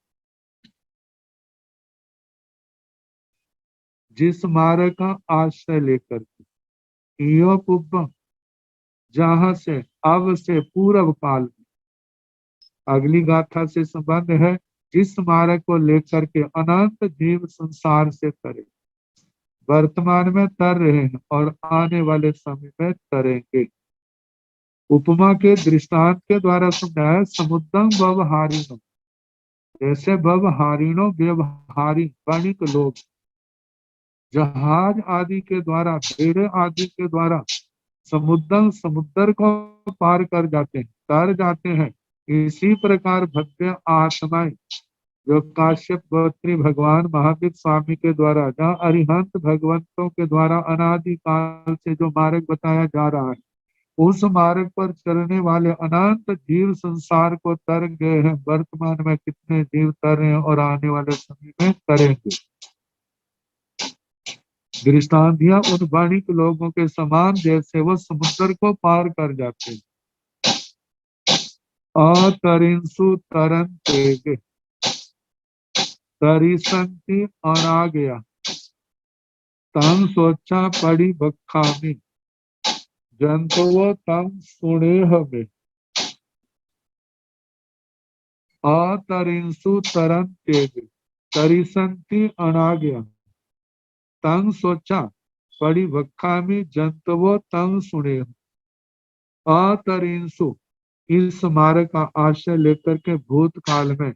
Speaker 4: जिस मार्ग का आश्रय लेकर के, इयो पुपं जहां से, अब से पूर्व काल में, अगली गाथा से संबंध है, जिस मार्ग को लेकर के अनंत जीव संसार से तरे, वर्तमान में तर रहे हैं और आने वाले समय में तरेंगे। उपमा के दृष्टांत के द्वारा समझाया, समुद्रम व्यवहारिणो, जैसे व्यवहारिणो व्यवहारी वणिक लोग जहाज आदि के द्वारा, भेड़े आदि के द्वारा समुद्र को पार कर जाते हैं, तर जाते हैं। इसी प्रकार भव्य आत्माएं जो काश्यप गोत्री भगवान महावीर स्वामी के द्वारा, जहाँ अरिहंत भगवंतों के द्वारा अनादि काल से जो मार्ग बताया जा रहा है, उस मार्ग पर चलने वाले अनंत जीव संसार को तर गए हैं। वर्तमान में कितने जीव तर रहे हैं और आने वाले समय में तरेंगे। दृष्टांत दिया उन वाणिक लोगों के समान, जैसे वो समुद्र को पार कर जाते हैं। अतरिंसु तरन तेगे, तरिसंति अना गया, तम सोचा पड़ी बखामी, जंतुओ तम सुने हमें। अतरिंसु तरन तेगे, तरिसंति अना गया, तंग सोचा पड़ी वक्खा में, जंतवो तंग सुने। अतरिंसु इस मार्ग का आश्रय लेकर के भूतकाल में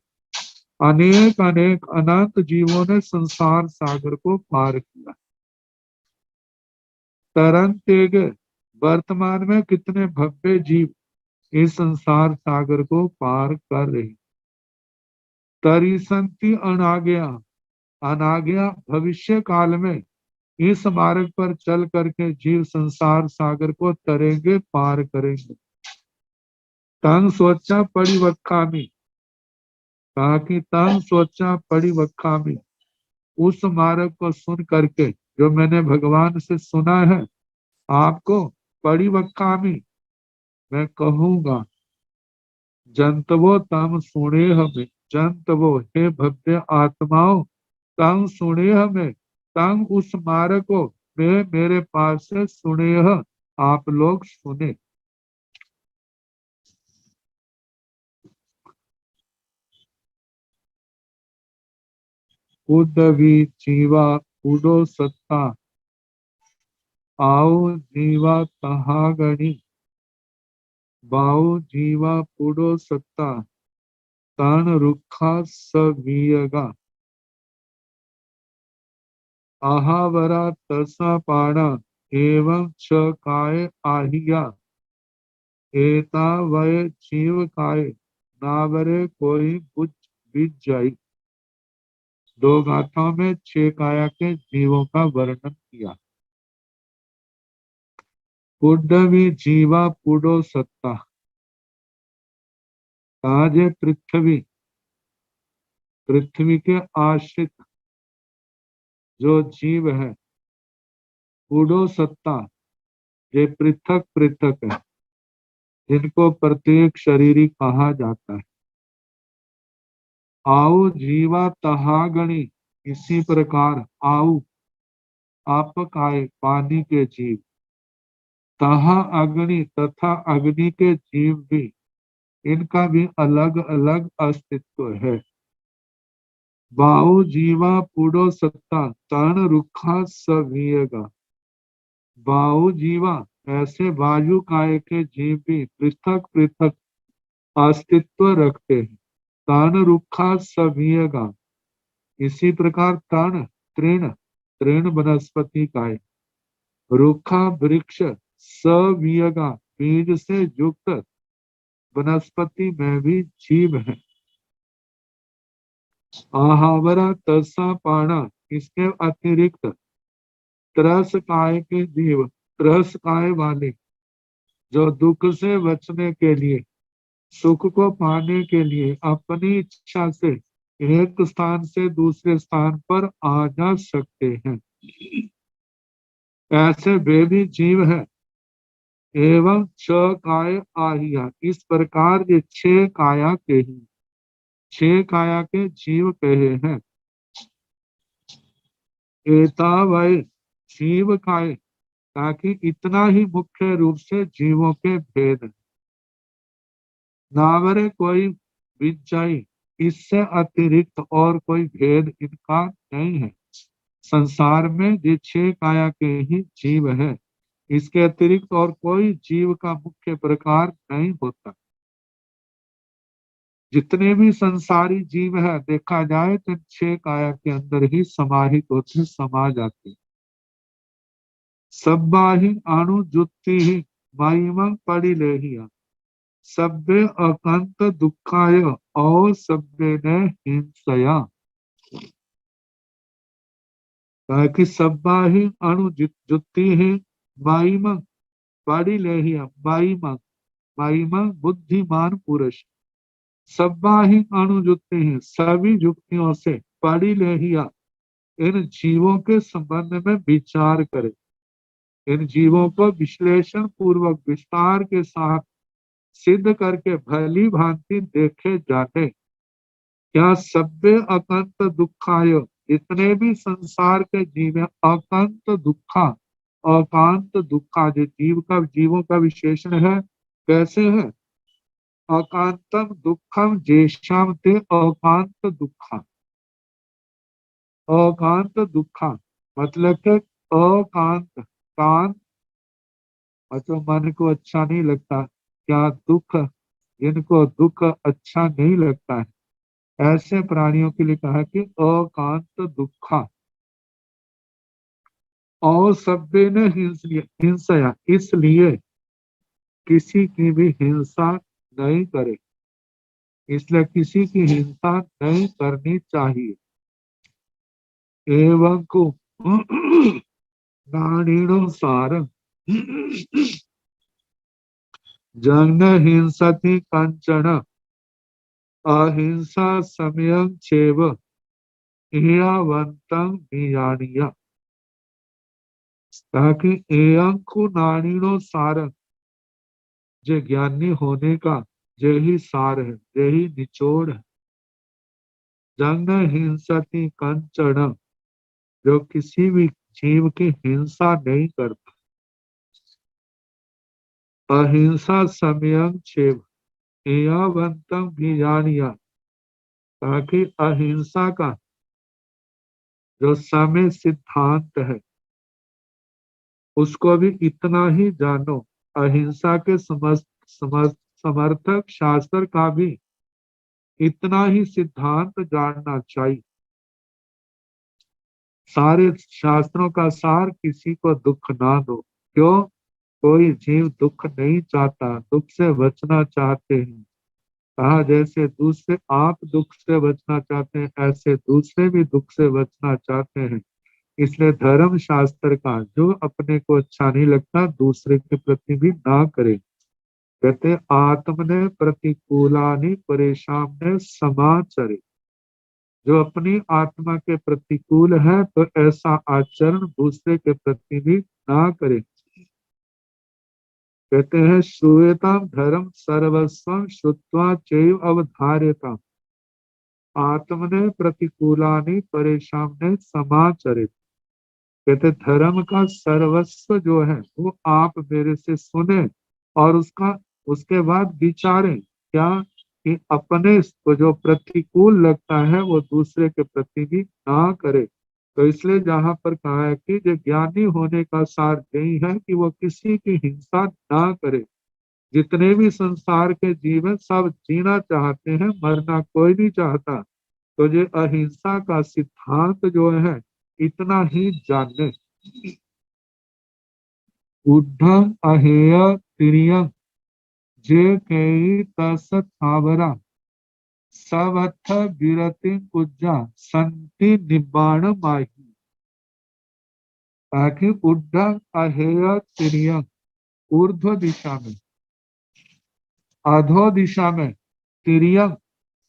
Speaker 4: अनेक अनेक अनंत जीवों ने संसार सागर को पार किया, तरनते गए। वर्तमान में कितने भव्य जीव इस संसार सागर को पार कर रहे। तरिसंति अनागया, अनागया भविष्य काल में इस मार्ग पर चल करके जीव संसार सागर को तरेंगे, पार करेंगे। तंग सोचा परिवक्खामी, कहा कि तंग सोचा परिवक्खामी, उस मार्ग को सुन करके जो मैंने भगवान से सुना है आपको परिवक्खामी मैं कहूंगा। जंतवो तम सुने हमें, जंतवो हे भव्य आत्माओं तम सुने हमें, तम उस मार्ग को मैं मेरे पास से सुने आप लोग सुने। उदवी जीवा उडो सत्ता, आओ जीवा तहागणी, बाओ जीवा पुडो सत्ता, तन रुखा सवियगा, आहावरा तसा पाणा, एवं च काय आहिया, एता वय जीव काय, नावरे कोई बुझ बिज जाई। दो गाथाओं में 6 काया के जीवों का वर्णन किया। पुडवी जीवा पुडो सत्ता, आज पृथ्वी, पृथ्वी के आश्रित जो जीव है, पुडो सत्ता, ये पृथक पृथक है, जिनको प्रत्येक शरीरी कहा जाता है। आओ जीवा तहागणी, इसी प्रकार आओ आपकाय पानी के जीव, तहा अग्नि तथा अग्नि के जीव भी, इनका भी अलग अलग अस्तित्व है। बाहु जीवा पुडो सत्ता, तण रुखा सवियगा, बाहु जीवा ऐसे वायु काय के जीव भी पृथक पृथक अस्तित्व रखते हैं। तण रुखा सवियगा, इसी प्रकार तण तृण, तृण वनस्पति काय, रुखा वृक्ष, सवियगा बीज से युक्त वनस्पति में भी जीव है। आहावरा तसा पाणा, इसके अतिरिक्त त्रस काय के जीव, त्रस काय वाले जो दुख से बचने के लिए, सुख को पाने के लिए अपनी इच्छा से एक स्थान से दूसरे स्थान पर आ जा सकते हैं, ऐसे वे भी जीव है। एवं छ काय आहिया, इस प्रकार ये 6 काया के ही, 6 काया के जीव कहे हैं। एता वै जीव काय, ताकि इतना ही मुख्य रूप से जीवों के भेद हैं। नावरे कोई विजयी, इससे अतिरिक्त और कोई भेद इनका नहीं है। संसार में ये 6 काया के ही जीव है, इसके अतिरिक्त और कोई जीव का मुख्य प्रकार नहीं होता। जितने भी संसारी जीव है देखा जाए तो 6 काया के अंदर ही समाहित होते, समा जाते। सब्बाहि अणु जुत्ति ही महिमं पड़ी लेहिया, सब्बे अकंत दुखाय और सब्बे ने हिंसया, कि सब्बाहि अणु जुत्ति ही महिमं पड़ी लेहिया, महिमं, महिमं बुद्धिमान पुरुष, सब्बाहि अणु जुत्ति ही सभी युक्तियों से पड़ी लेहिया, इन जीवों के संबंध में विचार करे, इन जीवों को विश्लेषण पूर्वक विस्तार के साथ सिद्ध करके भली भांति देखे जाते। क्या सभ्य अकंत दुखाय, जितने भी संसार के जीव है, अकंत दुखा, अकांत दुखा, जो जीवों का विशेषण है, कैसे है? अकांतम दुखम जेशाम ते अकांत दुखा, अकांत दुखा मतलब कि अकांत, कांत मतलब मन को अच्छा नहीं लगता, क्या दुख, जिनको दुख अच्छा नहीं लगता है, ऐसे प्राणियों के लिए कहा कि अकांत दुखा और सभ्य ने हिंसा, इसलिए किसी की भी हिंसा नहीं करे, इसलिए किसी की हिंसा नहीं करनी चाहिए। एवं को नारीणुसार जन हिंसति कंचन अहिंसा समयं चैव इहावन्तं नियाणीय। ताकि एवं को नारीणुसार, जो ज्ञानी होने का यही सार है, यही निचोड़ है। जन हिंसति कंचन, जो किसी भी जीव की हिंसा नहीं करता। अहिंसा समयं चैव इहावन्तं नियाणीय, ताकि अहिंसा का जो समय सिद्धांत है उसको भी इतना ही जानो। अहिंसा के समर्थक शास्त्र का भी इतना ही सिद्धांत जानना चाहिए। सारे शास्त्रों का सार किसी को दुख ना दो। क्यों? कोई जीव दुख नहीं चाहता, दुख से बचना चाहते हैं। कहा जैसे दूसरे आप दुख से बचना चाहते हैं, ऐसे दूसरे भी दुख से बचना चाहते हैं। इसलिए धर्म शास्त्र का जो अपने को अच्छा नहीं लगता दूसरे के प्रति भी ना करे। कहते आत्मने प्रतिकूलानि परेशान समाचरे, जो अपनी आत्मा के प्रतिकूल है तो ऐसा आचरण दूसरे के प्रति भी ना करे। कहते हैं श्रूयताम धर्म सर्वस्वं श्रुत्वा चैव अवधार्यताम आत्मने प्रतिकूलानि परेशान समाचरे। कहते धर्म का सर्वस्व जो है वो आप मेरे से सुने और उसके बाद विचारें। क्या? कि अपने को जो प्रतिकूल लगता है वो दूसरे के प्रति भी ना करे। तो इसलिए जहां पर कहा है कि जो ज्ञानी होने का सार यही है कि वो किसी की हिंसा ना करे। जितने भी संसार के जीवन सब जीना चाहते हैं, मरना कोई नहीं चाहता। तो ये अहिंसा का सिद्धांत जो है इतना ही जाने। उद्धम अहेय तिरियं जे कई तसथावरा सवत्थ विरति कुज्जा संति निबाण माही। ताकि उद्धम अहेय तिरियं, ऊर्ध्व दिशा में, अधो दिशा में, तिरियं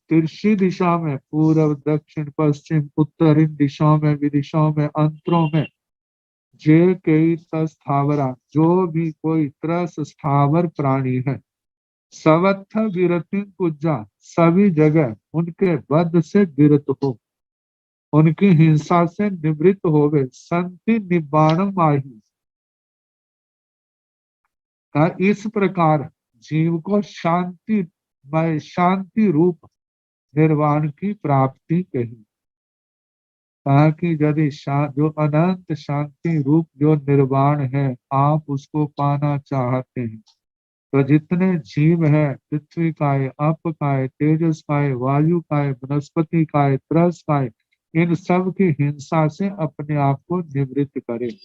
Speaker 4: तिरछी दिशा में, पूर्व दक्षिण पश्चिम उत्तर इन दिशाओं में, विदिशाओं में, अंतरों में, जे कई स्थावरा, जो भी कोई त्रस स्थावर प्राणी है, सवत्थ विरति कुज्जा, सभी जगह उनके वध से विरत हो, उनकी हिंसा से निवृत्त होवे। संति निबाण माही, का इस प्रकार जीव को शांति रूप निर्वाण की प्राप्ति कही। कहा कि यदि जो अनंत शांति रूप जो निर्वाण है आप उसको पाना चाहते हैं तो जितने जीव है, पृथ्वी काय, अप काय, तेजस काय, वायु काय, वनस्पति काय, त्रस काय, इन सब की हिंसा से अपने आप को निवृत्त करें।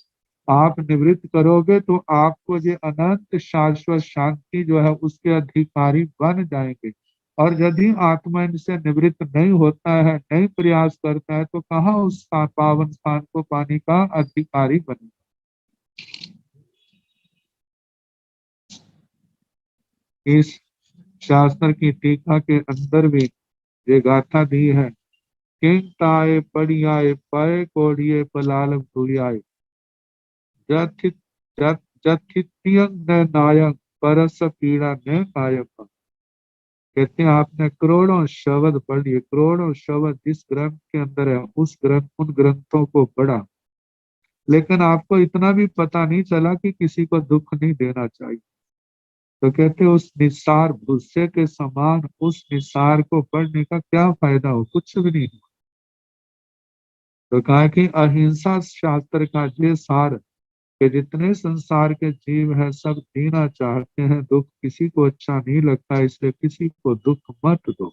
Speaker 4: आप निवृत्त करोगे तो आपको ये अनंत शाश्वत शांति जो है उसके अधिकारी बन जाएंगे। और यदि आत्मा इनसे निवृत्त नहीं होता है, नहीं प्रयास करता है, तो कहाँ उस पावन स्थान को पाने का अधिकारी बनेगा। इस शास्त्र की टीका के अंदर भी ये गाथा दी है। किंग ताए पड़ियाए पाए कोड़िए पलालम धुरियाए जथित्यंग नायक परस पीड़ा ने कायक। कहते हैं आपने करोड़ों शब्द पढ़ लिए, करोड़ों शब्द जिस ग्रंथ के अंदर है उस ग्रंथ उन ग्रंथों को पढ़ा, लेकिन आपको इतना भी पता नहीं चला कि किसी को दुख नहीं देना चाहिए। तो कहते उस निसार भूसे के समान उस निसार को पढ़ने का क्या फायदा हो, कुछ भी नहीं। तो कहा कि अहिंसा शास्त्र का ये सार कि जितने संसार के जीव हैं सब जीना चाहते हैं, दुख किसी को अच्छा नहीं लगता, इसलिए किसी को दुख मत दो।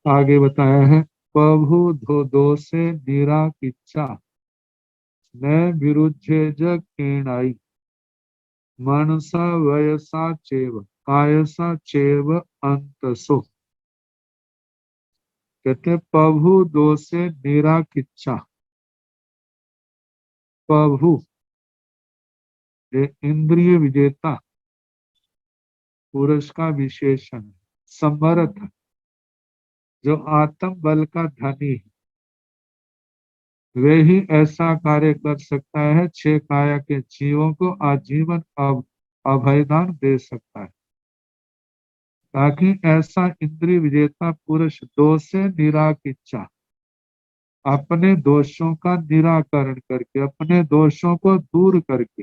Speaker 4: आगे बताया है, प्रभु धो दोषे निराकिच्चा न विरुद्धे जकेणाई मनसा वयसा चेव कायसा चेव अंतसो। कहते प्रभु दोषे निराकिच्चा। प्रभु ये इंद्रिय विजेता पुरुष का विशेषण है। समर्थ जो आत्म बल का धनी है, वे ही ऐसा कार्य कर सकता है, छह काया के जीवों को आजीवन अभयदान दे सकता है। ताकि ऐसा इंद्रिय विजेता पुरुष दोष से निराकिच्चा, अपने दोषों का निराकरण करके, अपने दोषों को दूर करके,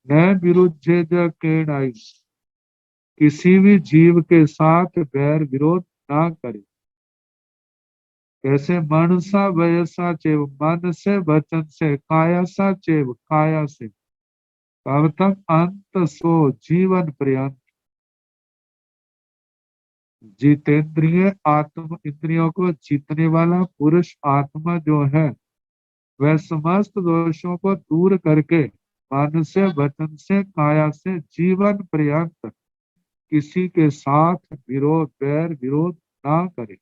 Speaker 4: न विरुद्धे जकेणाई, किसी भी जीव के साथ बैर विरोध ना करे। कैसे? मनसा वयसा चेव, मन से, वचन से, काया सा चेव, काया से, कब तक? अंत सो, जीवन पर्यंत। जितेंद्रिय आत्म, इंद्रियों को जीतने वाला पुरुष आत्मा जो है, वह समस्त दोषों को दूर करके मन से, वचन से, काया से जीवन पर्यंत किसी के साथ विरोध, बैर विरोध ना करे।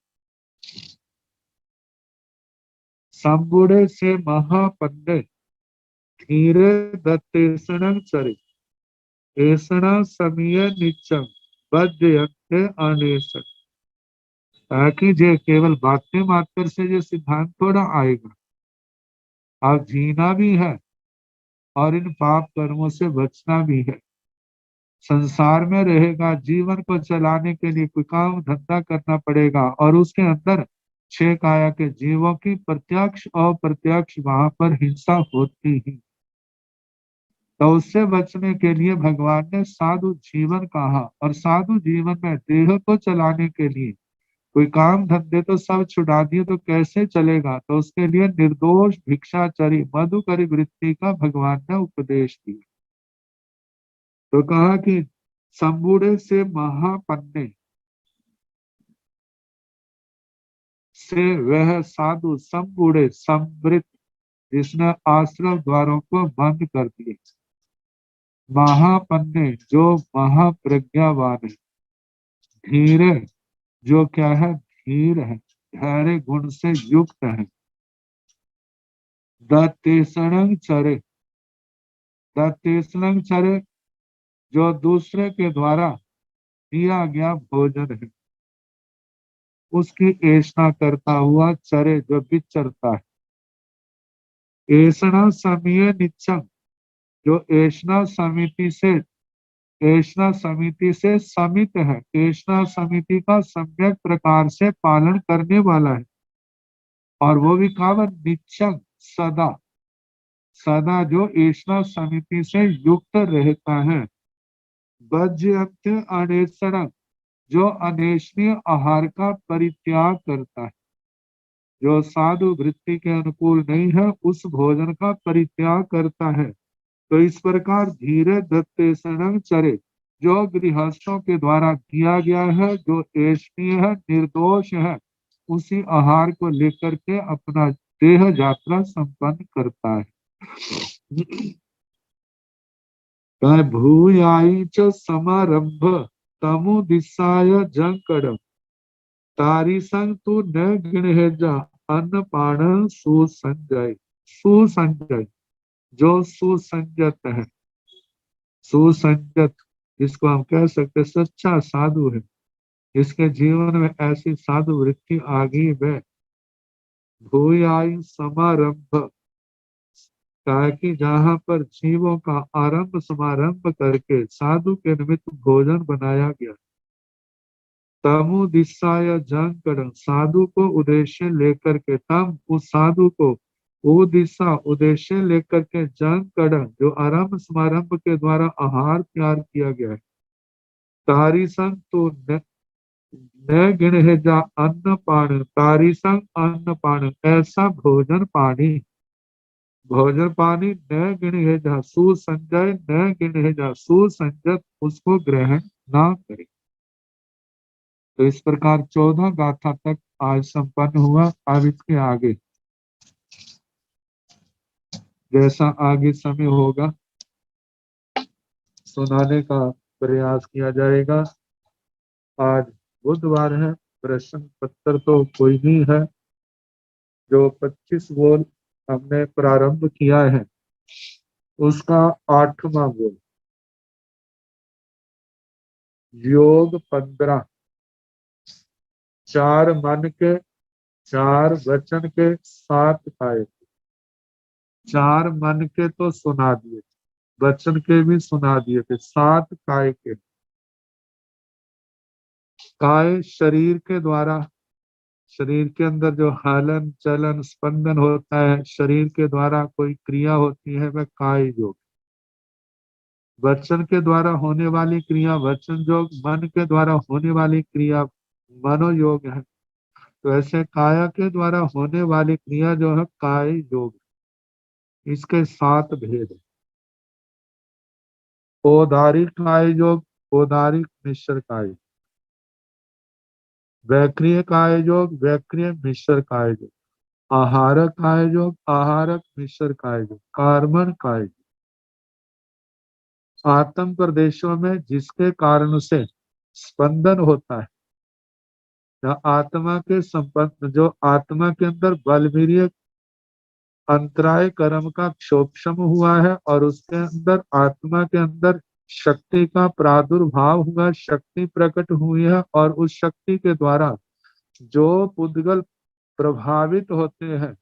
Speaker 4: संबुड़े से महापंडे धीरे दत्तेषणं चरे ऐसणा समीय निचम बद्यंते अनेसण। ताकि जे केवल बातें मात्र से ये सिद्धांत थोड़ा आएगा, अब जीना भी है और इन पाप कर्मों से बचना भी है। संसार में रहेगा, जीवन को चलाने के लिए कोई काम धंधा करना पड़ेगा और उसके अंदर छह काया के जीवों की प्रत्यक्ष और अप्रत्यक्ष वहां पर हिंसा होती ही। तो उससे बचने के लिए भगवान ने साधु जीवन कहा, और साधु जीवन में देह को चलाने के लिए कोई काम धंधे तो सब छुड़ा दिए तो कैसे चलेगा, तो उसके लिए निर्दोष भिक्षाचरी मधुकरी वृत्ति का भगवान ने उपदेश दिया। तो कहा कि संबूढ़े से महापन्ने से वह साधु, संबूढ़े समृत, जिसने आश्रम द्वारों को बंद कर दिए, महापन्ने जो महाप्रज्ञावान है, धीरे जो क्या है? धीर है, धैर्य गुण से युक्त है, दत्तेषणं चरे, दत्तेषणं चरे जो दूसरे के द्वारा दिया गया भोजन है उसकी ऐषणा करता हुआ चरे, जो विचरता है। ऐषणा समीय निच्चम, जो ऐषणा समिति से समित है, ऐषणा समिति का सम्यक प्रकार से पालन करने वाला है। और वो भी कावन निच्चम, सदा, सदा जो ऐषणा समिति से युक्त रहता है। वज्यंत अनेषण, जो अनेषणीय आहार का परित्याग करता है, जो साधु वृत्ति के अनुकूल नहीं है उस भोजन का परित्याग करता है। तो इस प्रकार धीरे दत्तेषणं चरे, जो गृहस्थों के द्वारा दिया गया है, जो ऐष्णीय है, निर्दोष है, उसी आहार को लेकर के अपना देह यात्रा संपन्न करता है। भूयाई च समारंभ तमुदिशाय जंकड़ तारी संग तू न गिणहेजा अन्नपान सुसंजय। सुसंजय जो सुसंजत है, सुसंजत जिसको हम कह सकते सच्चा साधु है, इसके जीवन में ऐसी साधु वृत्ति आ गई, वह भूयाई समारंभ, ताकि जहाँ पर जीवों का आरंभ समारंभ करके साधु के निमित्त भोजन बनाया गया, तमु दिशाय जंकड़, साधु को उद्देश्य लेकर के, तम उस साधु को, वो दिशा उद्देश्य लेकर के, जंकड़ जो आरंभ समारंभ के द्वारा आहार तैयार किया गया है, तारी संग तो न गिण है जा अन्न पान, तारी संग अन्न पान, ऐसा भोजन पानी, भोजन पानी न गिण है जा सुसंजय, न गिण है जा सुसंजत, उसको ग्रहण ना करे। तो इस प्रकार 14 गाथा तक आज संपन्न हुआ। अब इसके आगे जैसा आगे समय होगा सुनाने का प्रयास किया जाएगा। आज बुधवार है, प्रश्न पत्र तो कोई नहीं है। जो 25 गोल हमने प्रारंभ किया है उसका 8वां गोल, योग 15, 4 मन के, 4 वचन के, 7 काय के। 4 मन के तो सुना दिए, वचन के भी सुना दिए थे, 7 काय के। काय शरीर के द्वारा, शरीर के अंदर जो हलन चलन स्पंदन होता है, शरीर के द्वारा कोई क्रिया होती है, वह काय योग। वचन के द्वारा होने वाली क्रिया वचन योग, मन के द्वारा होने वाली क्रिया मनोयोग है। तो ऐसे काया के द्वारा होने वाली क्रिया जो है काय योग। इसके 7 भेद हैं। औदारिक काय योग, औदारिक मिश्र काय, वैक्रिय काय योग, वैक्रिय मिश्र काय योग, आहारक काय योग, आहारक मिश्र काय योग, कार्मण काय योग। आत्म प्रदेशों में जिसके कारण से स्पंदन होता है, आत्मा के संपन्न, जो आत्मा के अंदर बलवीर्य अंतराय कर्म का क्षोभम हुआ है और उसके अंदर आत्मा के अंदर शक्ति का प्रादुर्भाव हुआ, शक्ति प्रकट हुई है और उस शक्ति के द्वारा जो पुद्गल प्रभावित होते हैं,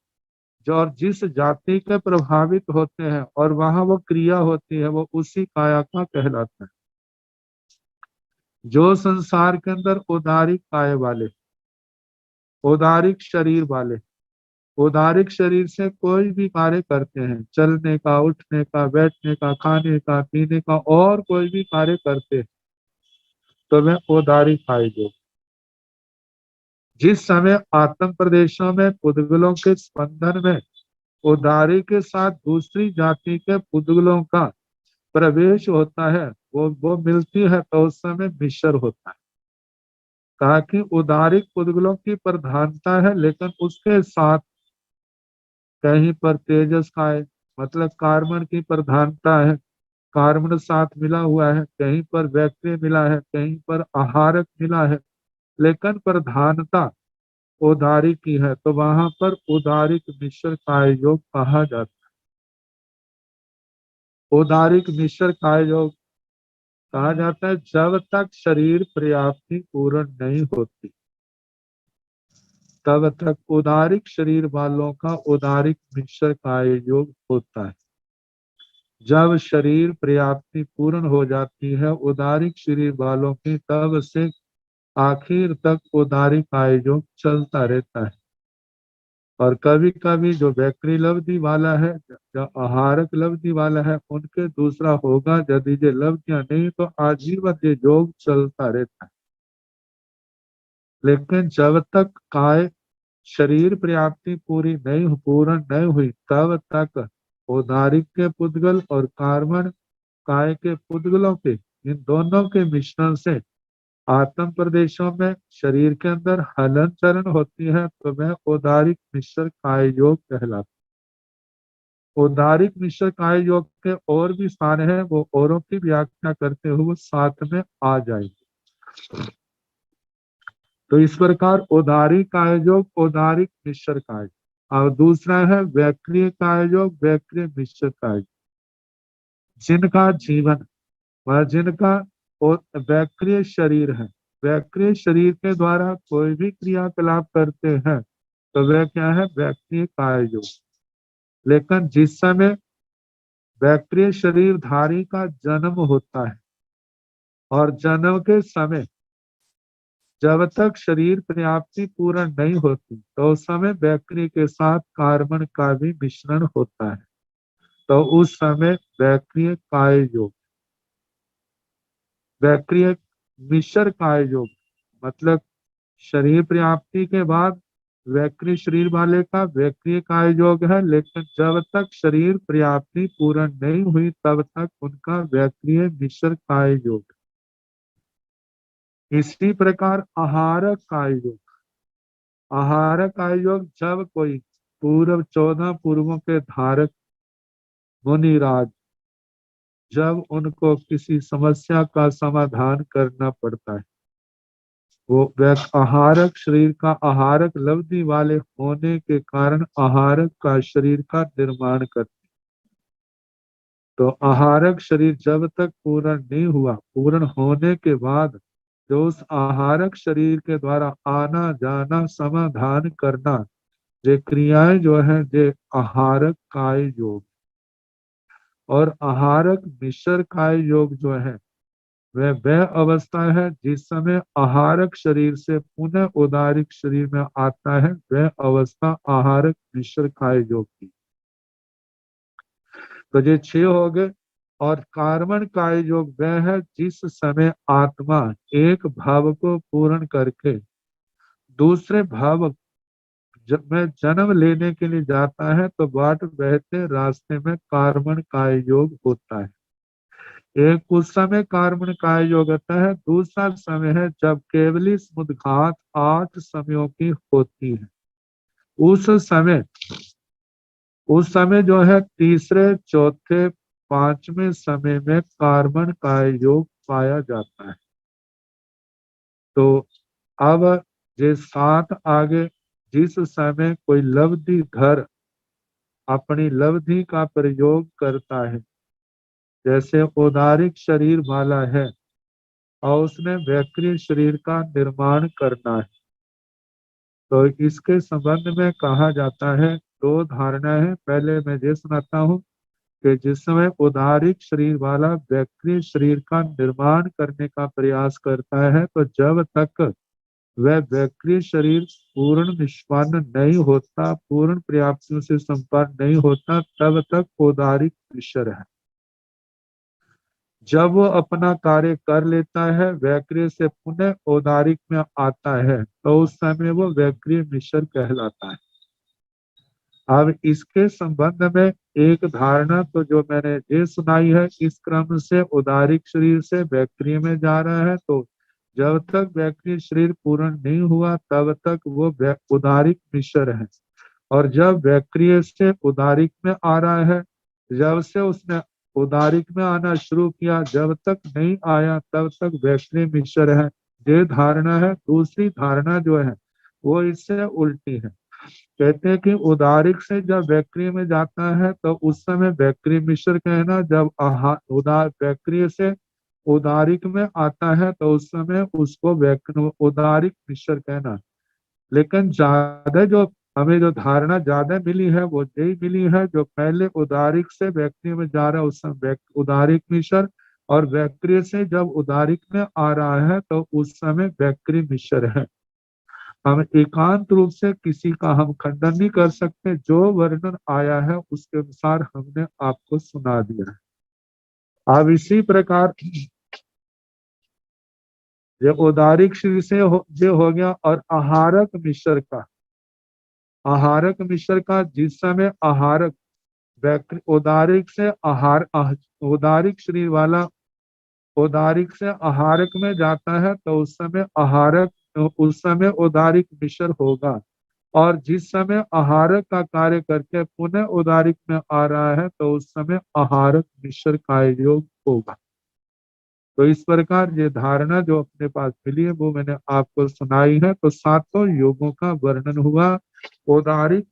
Speaker 4: जो और जिस जाति के प्रभावित होते हैं और वहां वो क्रिया होती है, वो उसी काया का कहलाता है। जो संसार के अंदर उदारिक काय वाले, उदारिक शरीर वाले, उदारिक शरीर से कोई भी कार्य करते हैं, चलने का, उठने का, बैठने का, खाने का, पीने का, और कोई भी कार्य करते हैं, तो वह उदारिक काय योग। जिस समय आत्म प्रदेशों में पुद्गलों के स्पंदन में उदारी के साथ दूसरी जाति के पुद्गलों का प्रवेश होता है, वो मिलती है, तो उस समय मिश्र होता है। कहा कि उदारिक पुद्गलों की प्रधानता है, लेकिन उसके साथ कहीं पर तेजस काय मतलब कार्बन की प्रधानता है, कार्बन साथ मिला हुआ है, कहीं पर वैक्रिय मिला है, कहीं पर आहारक मिला है, लेकिन प्रधानता उदारिक की है, तो वहां पर उदारिक मिश्र काय योग कहा जाता है। उदारिक मिश्र काय योग कहा जाता है जब तक शरीर पर्याप्ति पूर्ण नहीं होती, तब तक उदारिक शरीर वालों का उदारिक मिश्र काय योग होता है। जब शरीर पर्याप्ति पूर्ण हो जाती है उदारिक शरीर वालों की, तब से आखिर तक उदारिक काय योग चलता रहता है। और कभी कभी जो वैक्री लब्धि वाला है, जो आहारक लब्धि वाला है, उनके दूसरा होगा। यदि ये लब्धियां नहीं तो आजीवन ये योग चलता रहता है। लेकिन जब तक काय शरीर पर्याप्ति पूर्ण नहीं हुई, तब तक औदारिक के पुद्गल और कार्बन काय के पुद्गलों के, इन दोनों के मिश्रण से आत्म प्रदेशों में शरीर के अंदर हलन चलन होती है, तो वह औदारिक मिश्र काय योग कहलाता है। औदारिक मिश्र काय योग के और भी स्थान है, वो औरों की व्याख्या करते हुए साथ में आ जाएंगे। तो इस प्रकार औदारिक काय योग, औदारिक मिश्र काय, और दूसरा है वैक्रिय काय योग, वैक्रिय मिश्र काय। जिनका जीवन वह जिनका वैक्रिय शरीर है, वैक्रिय शरीर के द्वारा कोई भी क्रियाकलाप करते हैं, तो वह क्या है, वैक्रिय काय योग। लेकिन जिस समय वैक्रिय शरीरधारी का जन्म होता है और जन्म के समय जब तक शरीर पर्याप्ति पूर्ण नहीं होती, तो उस समय वैक्रिय के साथ कार्बन का भी मिश्रण होता है, तो उस समय वैक्रिय काय योग। वैक्रिय मिश्र काय योग मतलब शरीर पर्याप्ति के बाद वैक्रिय शरीर वाले का वैक्रिय काय योग है, लेकिन जब तक शरीर पर्याप्ति पूर्ण नहीं हुई तब तक उनका वैक्रिय मिश्र काय योग। इसी प्रकार आहार काय योग, आहार काय योग जब कोई पूर्व 14 पूर्वों के धारक मुनिराज जब उनको किसी समस्या का समाधान करना पड़ता है, वो आहारक शरीर का आहारक लब्धि वाले होने के कारण आहारक का शरीर का निर्माण करते। तो आहारक शरीर जब तक पूर्ण नहीं हुआ, पूर्ण होने के बाद जो उस आहारक शरीर के द्वारा आना जाना समाधान करना ये क्रियाएं जो है ये आहारक काय योग। और आहारक मिश्र काय योग जो है वह अवस्था है जिस समय आहारक शरीर से पुनः उदारिक शरीर में आता है, वह अवस्था आहारक मिश्र काय योग की। तो ये 6 हो गए। और कार्बन काय योग वह है जिस समय आत्मा एक भाव को पूर्ण करके दूसरे भाव जब में जन्म लेने के लिए जाता है तो बाट बहते रास्ते में कार्बन काय योग होता है। एक उस समय कार्बन काय योग होता है, दूसरा समय है जब केवली समुद्घात 8 समयों की होती है। उस समय जो है तीसरे चौथे 5वें समय में कार्बन काय योग पाया जाता है। तो अब ये 7 आगे जिस समय कोई लब्धि धर अपनी लब्धि का प्रयोग करता है, जैसे उदारिक शरीर वाला है और उसने वैक्रिय शरीर का निर्माण करना है, तो इसके संबंध में कहा जाता है 2 धारणा है। पहले मैं ये सुनाता हूँ कि जिस समय उदारिक शरीर वाला वैक्रिय शरीर का निर्माण करने का प्रयास करता है, तो जब तक वह वैक्रिय शरीर पूर्ण निष्पन्न नहीं होता, पूर्ण पर्याप्तियों से संपन्न नहीं होता, तब तक उदारिक मिश्र है। जब वो अपना कार्य कर लेता है, वैक्रिय से पुनः औदारिक में आता है, तो उस समय वो वैक्रिय मिश्र कहलाता है। अब इसके संबंध में एक धारणा तो जो मैंने ये सुनाई है, इस क्रम से उदारिक शरीर से वैक्रिय में जा रहा है, तो जब तक वैक्रिय शरीर पूर्ण नहीं हुआ तब तक वो उदारिक मिश्र है। और जब वैक्रिय से उदारिक में आ रहा है, जब से उसने उदारिक में आना शुरू किया, जब तक नहीं आया तब तक वैक्रिय मिश्र है। ये धारणा है। दूसरी धारणा जो है वो इससे उल्टी है। कहते हैं कि उदारिक से जब वैक्रिय में जाता है तो उस समय वैक्रिय मिश्र कहना, जब वैक्रिय से उदारिक में आता है तो उस समय उसको उदारिक मिश्र कहना। लेकिन ज्यादा जो हमें जो धारणा ज्यादा मिली है वो यही मिली है, जो पहले उदारिक से वैक्रिय में जा रहा है उस समय उदारिक मिश्र, और वैक्रिय से जब उदारिक में आ रहा है तो उस समय वैक्रिय मिश्र है। हम एकांत रूप से किसी का हम खंडन नहीं कर सकते, जो वर्णन आया है उसके अनुसार हमने आपको सुना दिया है। अब इसी प्रकार ये उदारिक शरीर से जो हो गया। और आहारक मिश्र का जिस समय आहारक उदारिक से उदारिक शरीर वाला उदारिक से आहारक में जाता है तो उस समय उदारिक मिश्र होगा। और जिस समय आहारक का कार्य करके पुनः उदारिक में आ रहा है तो उस समय आहारक मिश्र का योग होगा। तो इस प्रकार ये धारणा जो अपने पास मिली है वो मैंने आपको सुनाई है। तो 7 योगों का वर्णन हुआ। उदारिक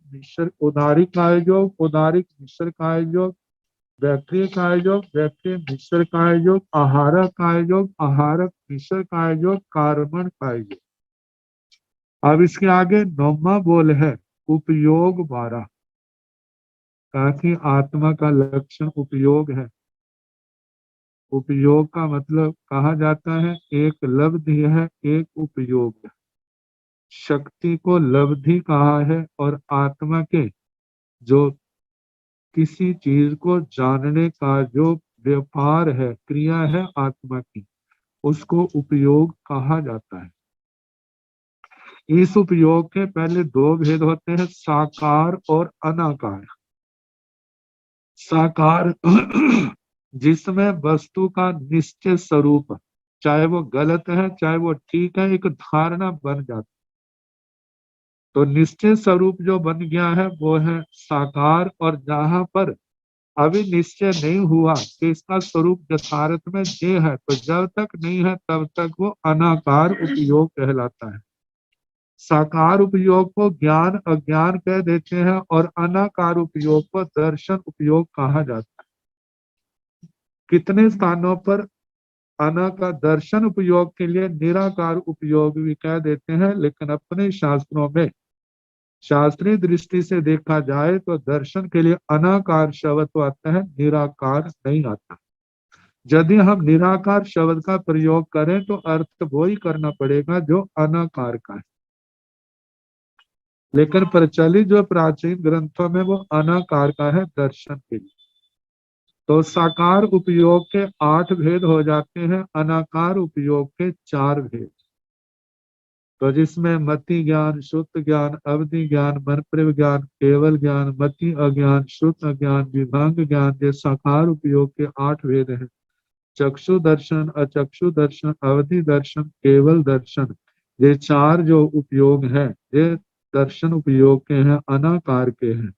Speaker 4: काय योग, उदारिक मिश्र काय योग, वैक्रिय काय योग, वैक्रिय मिश्र काय योग, आहारक काय योग, आहारक मिश्र काय योग, कार्बन काय योग। अब इसके आगे 9वां बोल है उपयोग 12। ताकि आत्मा का लक्षण उपयोग है। उपयोग का मतलब कहा जाता है एक लब्धि है, एक उपयोग है। शक्ति को लब्धि कहा है और आत्मा के जो किसी चीज को जानने का जो व्यापार है, क्रिया है आत्मा की, उसको उपयोग कहा जाता है। इस उपयोग के पहले 2 भेद होते हैं, साकार और अनाकार। साकार जिसमें वस्तु का निश्चय स्वरूप चाहे वो गलत है चाहे वो ठीक है, एक धारणा बन जाती। तो निश्चय स्वरूप जो बन गया है वो है साकार, और जहां पर अभी निश्चय नहीं हुआ कि इसका स्वरूप यथार्थ में ये है, तो जब तक नहीं है तब तक वो अनाकार उपयोग कहलाता है। साकार उपयोग को ज्ञान अज्ञान कह देते हैं और अनाकार उपयोग को दर्शन उपयोग कहा जाता है। कितने स्थानों पर अनाकार दर्शन उपयोग के लिए निराकार उपयोग भी कह देते हैं, लेकिन अपने शास्त्रों में शास्त्रीय दृष्टि से देखा जाए तो दर्शन के लिए अनाकार शब्द तो आता है, निराकार नहीं आता। यदि हम निराकार शब्द का प्रयोग करें तो अर्थ वो ही करना पड़ेगा जो अनाकार का है, लेकिन प्रचलित जो प्राचीन ग्रंथों में वो अनाकार का है दर्शन के लिए। तो साकार उपयोग के 8 भेद हो जाते हैं, अनाकार उपयोग के 4 भेद। तो जिसमें मति ज्ञान, शुद्ध ज्ञान, अवधि ज्ञान, मनप्रव ज्ञान, केवल ज्ञान, मति अज्ञान, शुद्ध अज्ञान, विभंग ज्ञान, ये साकार उपयोग के 8 भेद हैं। चक्षु दर्शन, अचक्षु दर्शन, अवधि दर्शन, केवल दर्शन, ये 4 जो उपयोग हैं ये दर्शन उपयोग के हैं, अनाकार के हैं।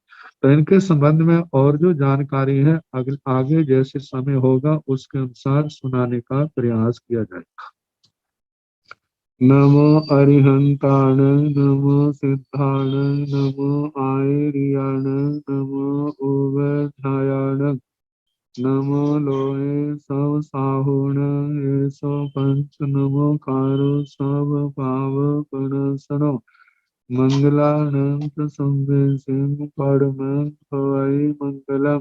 Speaker 4: तो इनके संबंध में और जो जानकारी है आगे जैसे समय होगा उसके अनुसार सुनाने का प्रयास किया जाएगा। नमो अरिहंताण, नमो सिद्धाण, नमो आयरियाण, नमो उवध्यायाण, नमो लोहे सब साहुण ऐसो पंच, नमो कारो सब पाव प्रणसनो, मंगलानंत संवेसिंग परम भवै मंगलम,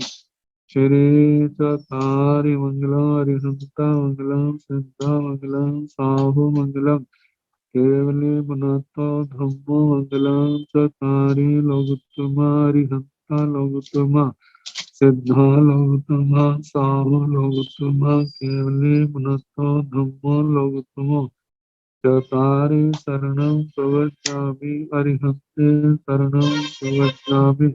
Speaker 4: श्री चतारि मंगलम अरिहंता मंगलम, सिद्धा मंगलम, साहु मंगलम, केवली पुनतो धम्मो मंगलम, चतारि लोकोत्तमा अरिहंता लोकोत्तमा, सिद्धा लोकोत्तमा, साहु लोकोत्तमा, केवली पुनतो धम्मो लोकोत्तमो, चतारि शरणं प्रवक्ष्यामि, अरिहन्ते शरणं प्रवक्ष्यामि,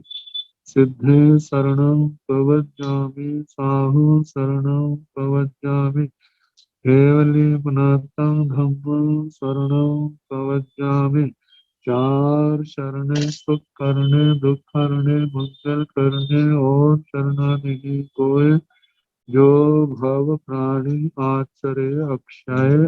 Speaker 4: सिद्धे शरणं प्रवक्ष्यामि, साहु शरणं प्रवक्ष्यामि, केवली पुनातं धम्मं शरणं प्रवक्ष्यामि। 4 शरणे सुख करने दुख करने मंगल करने और शरणानिधि कोय, जो भव प्राणी आचरे अक्षय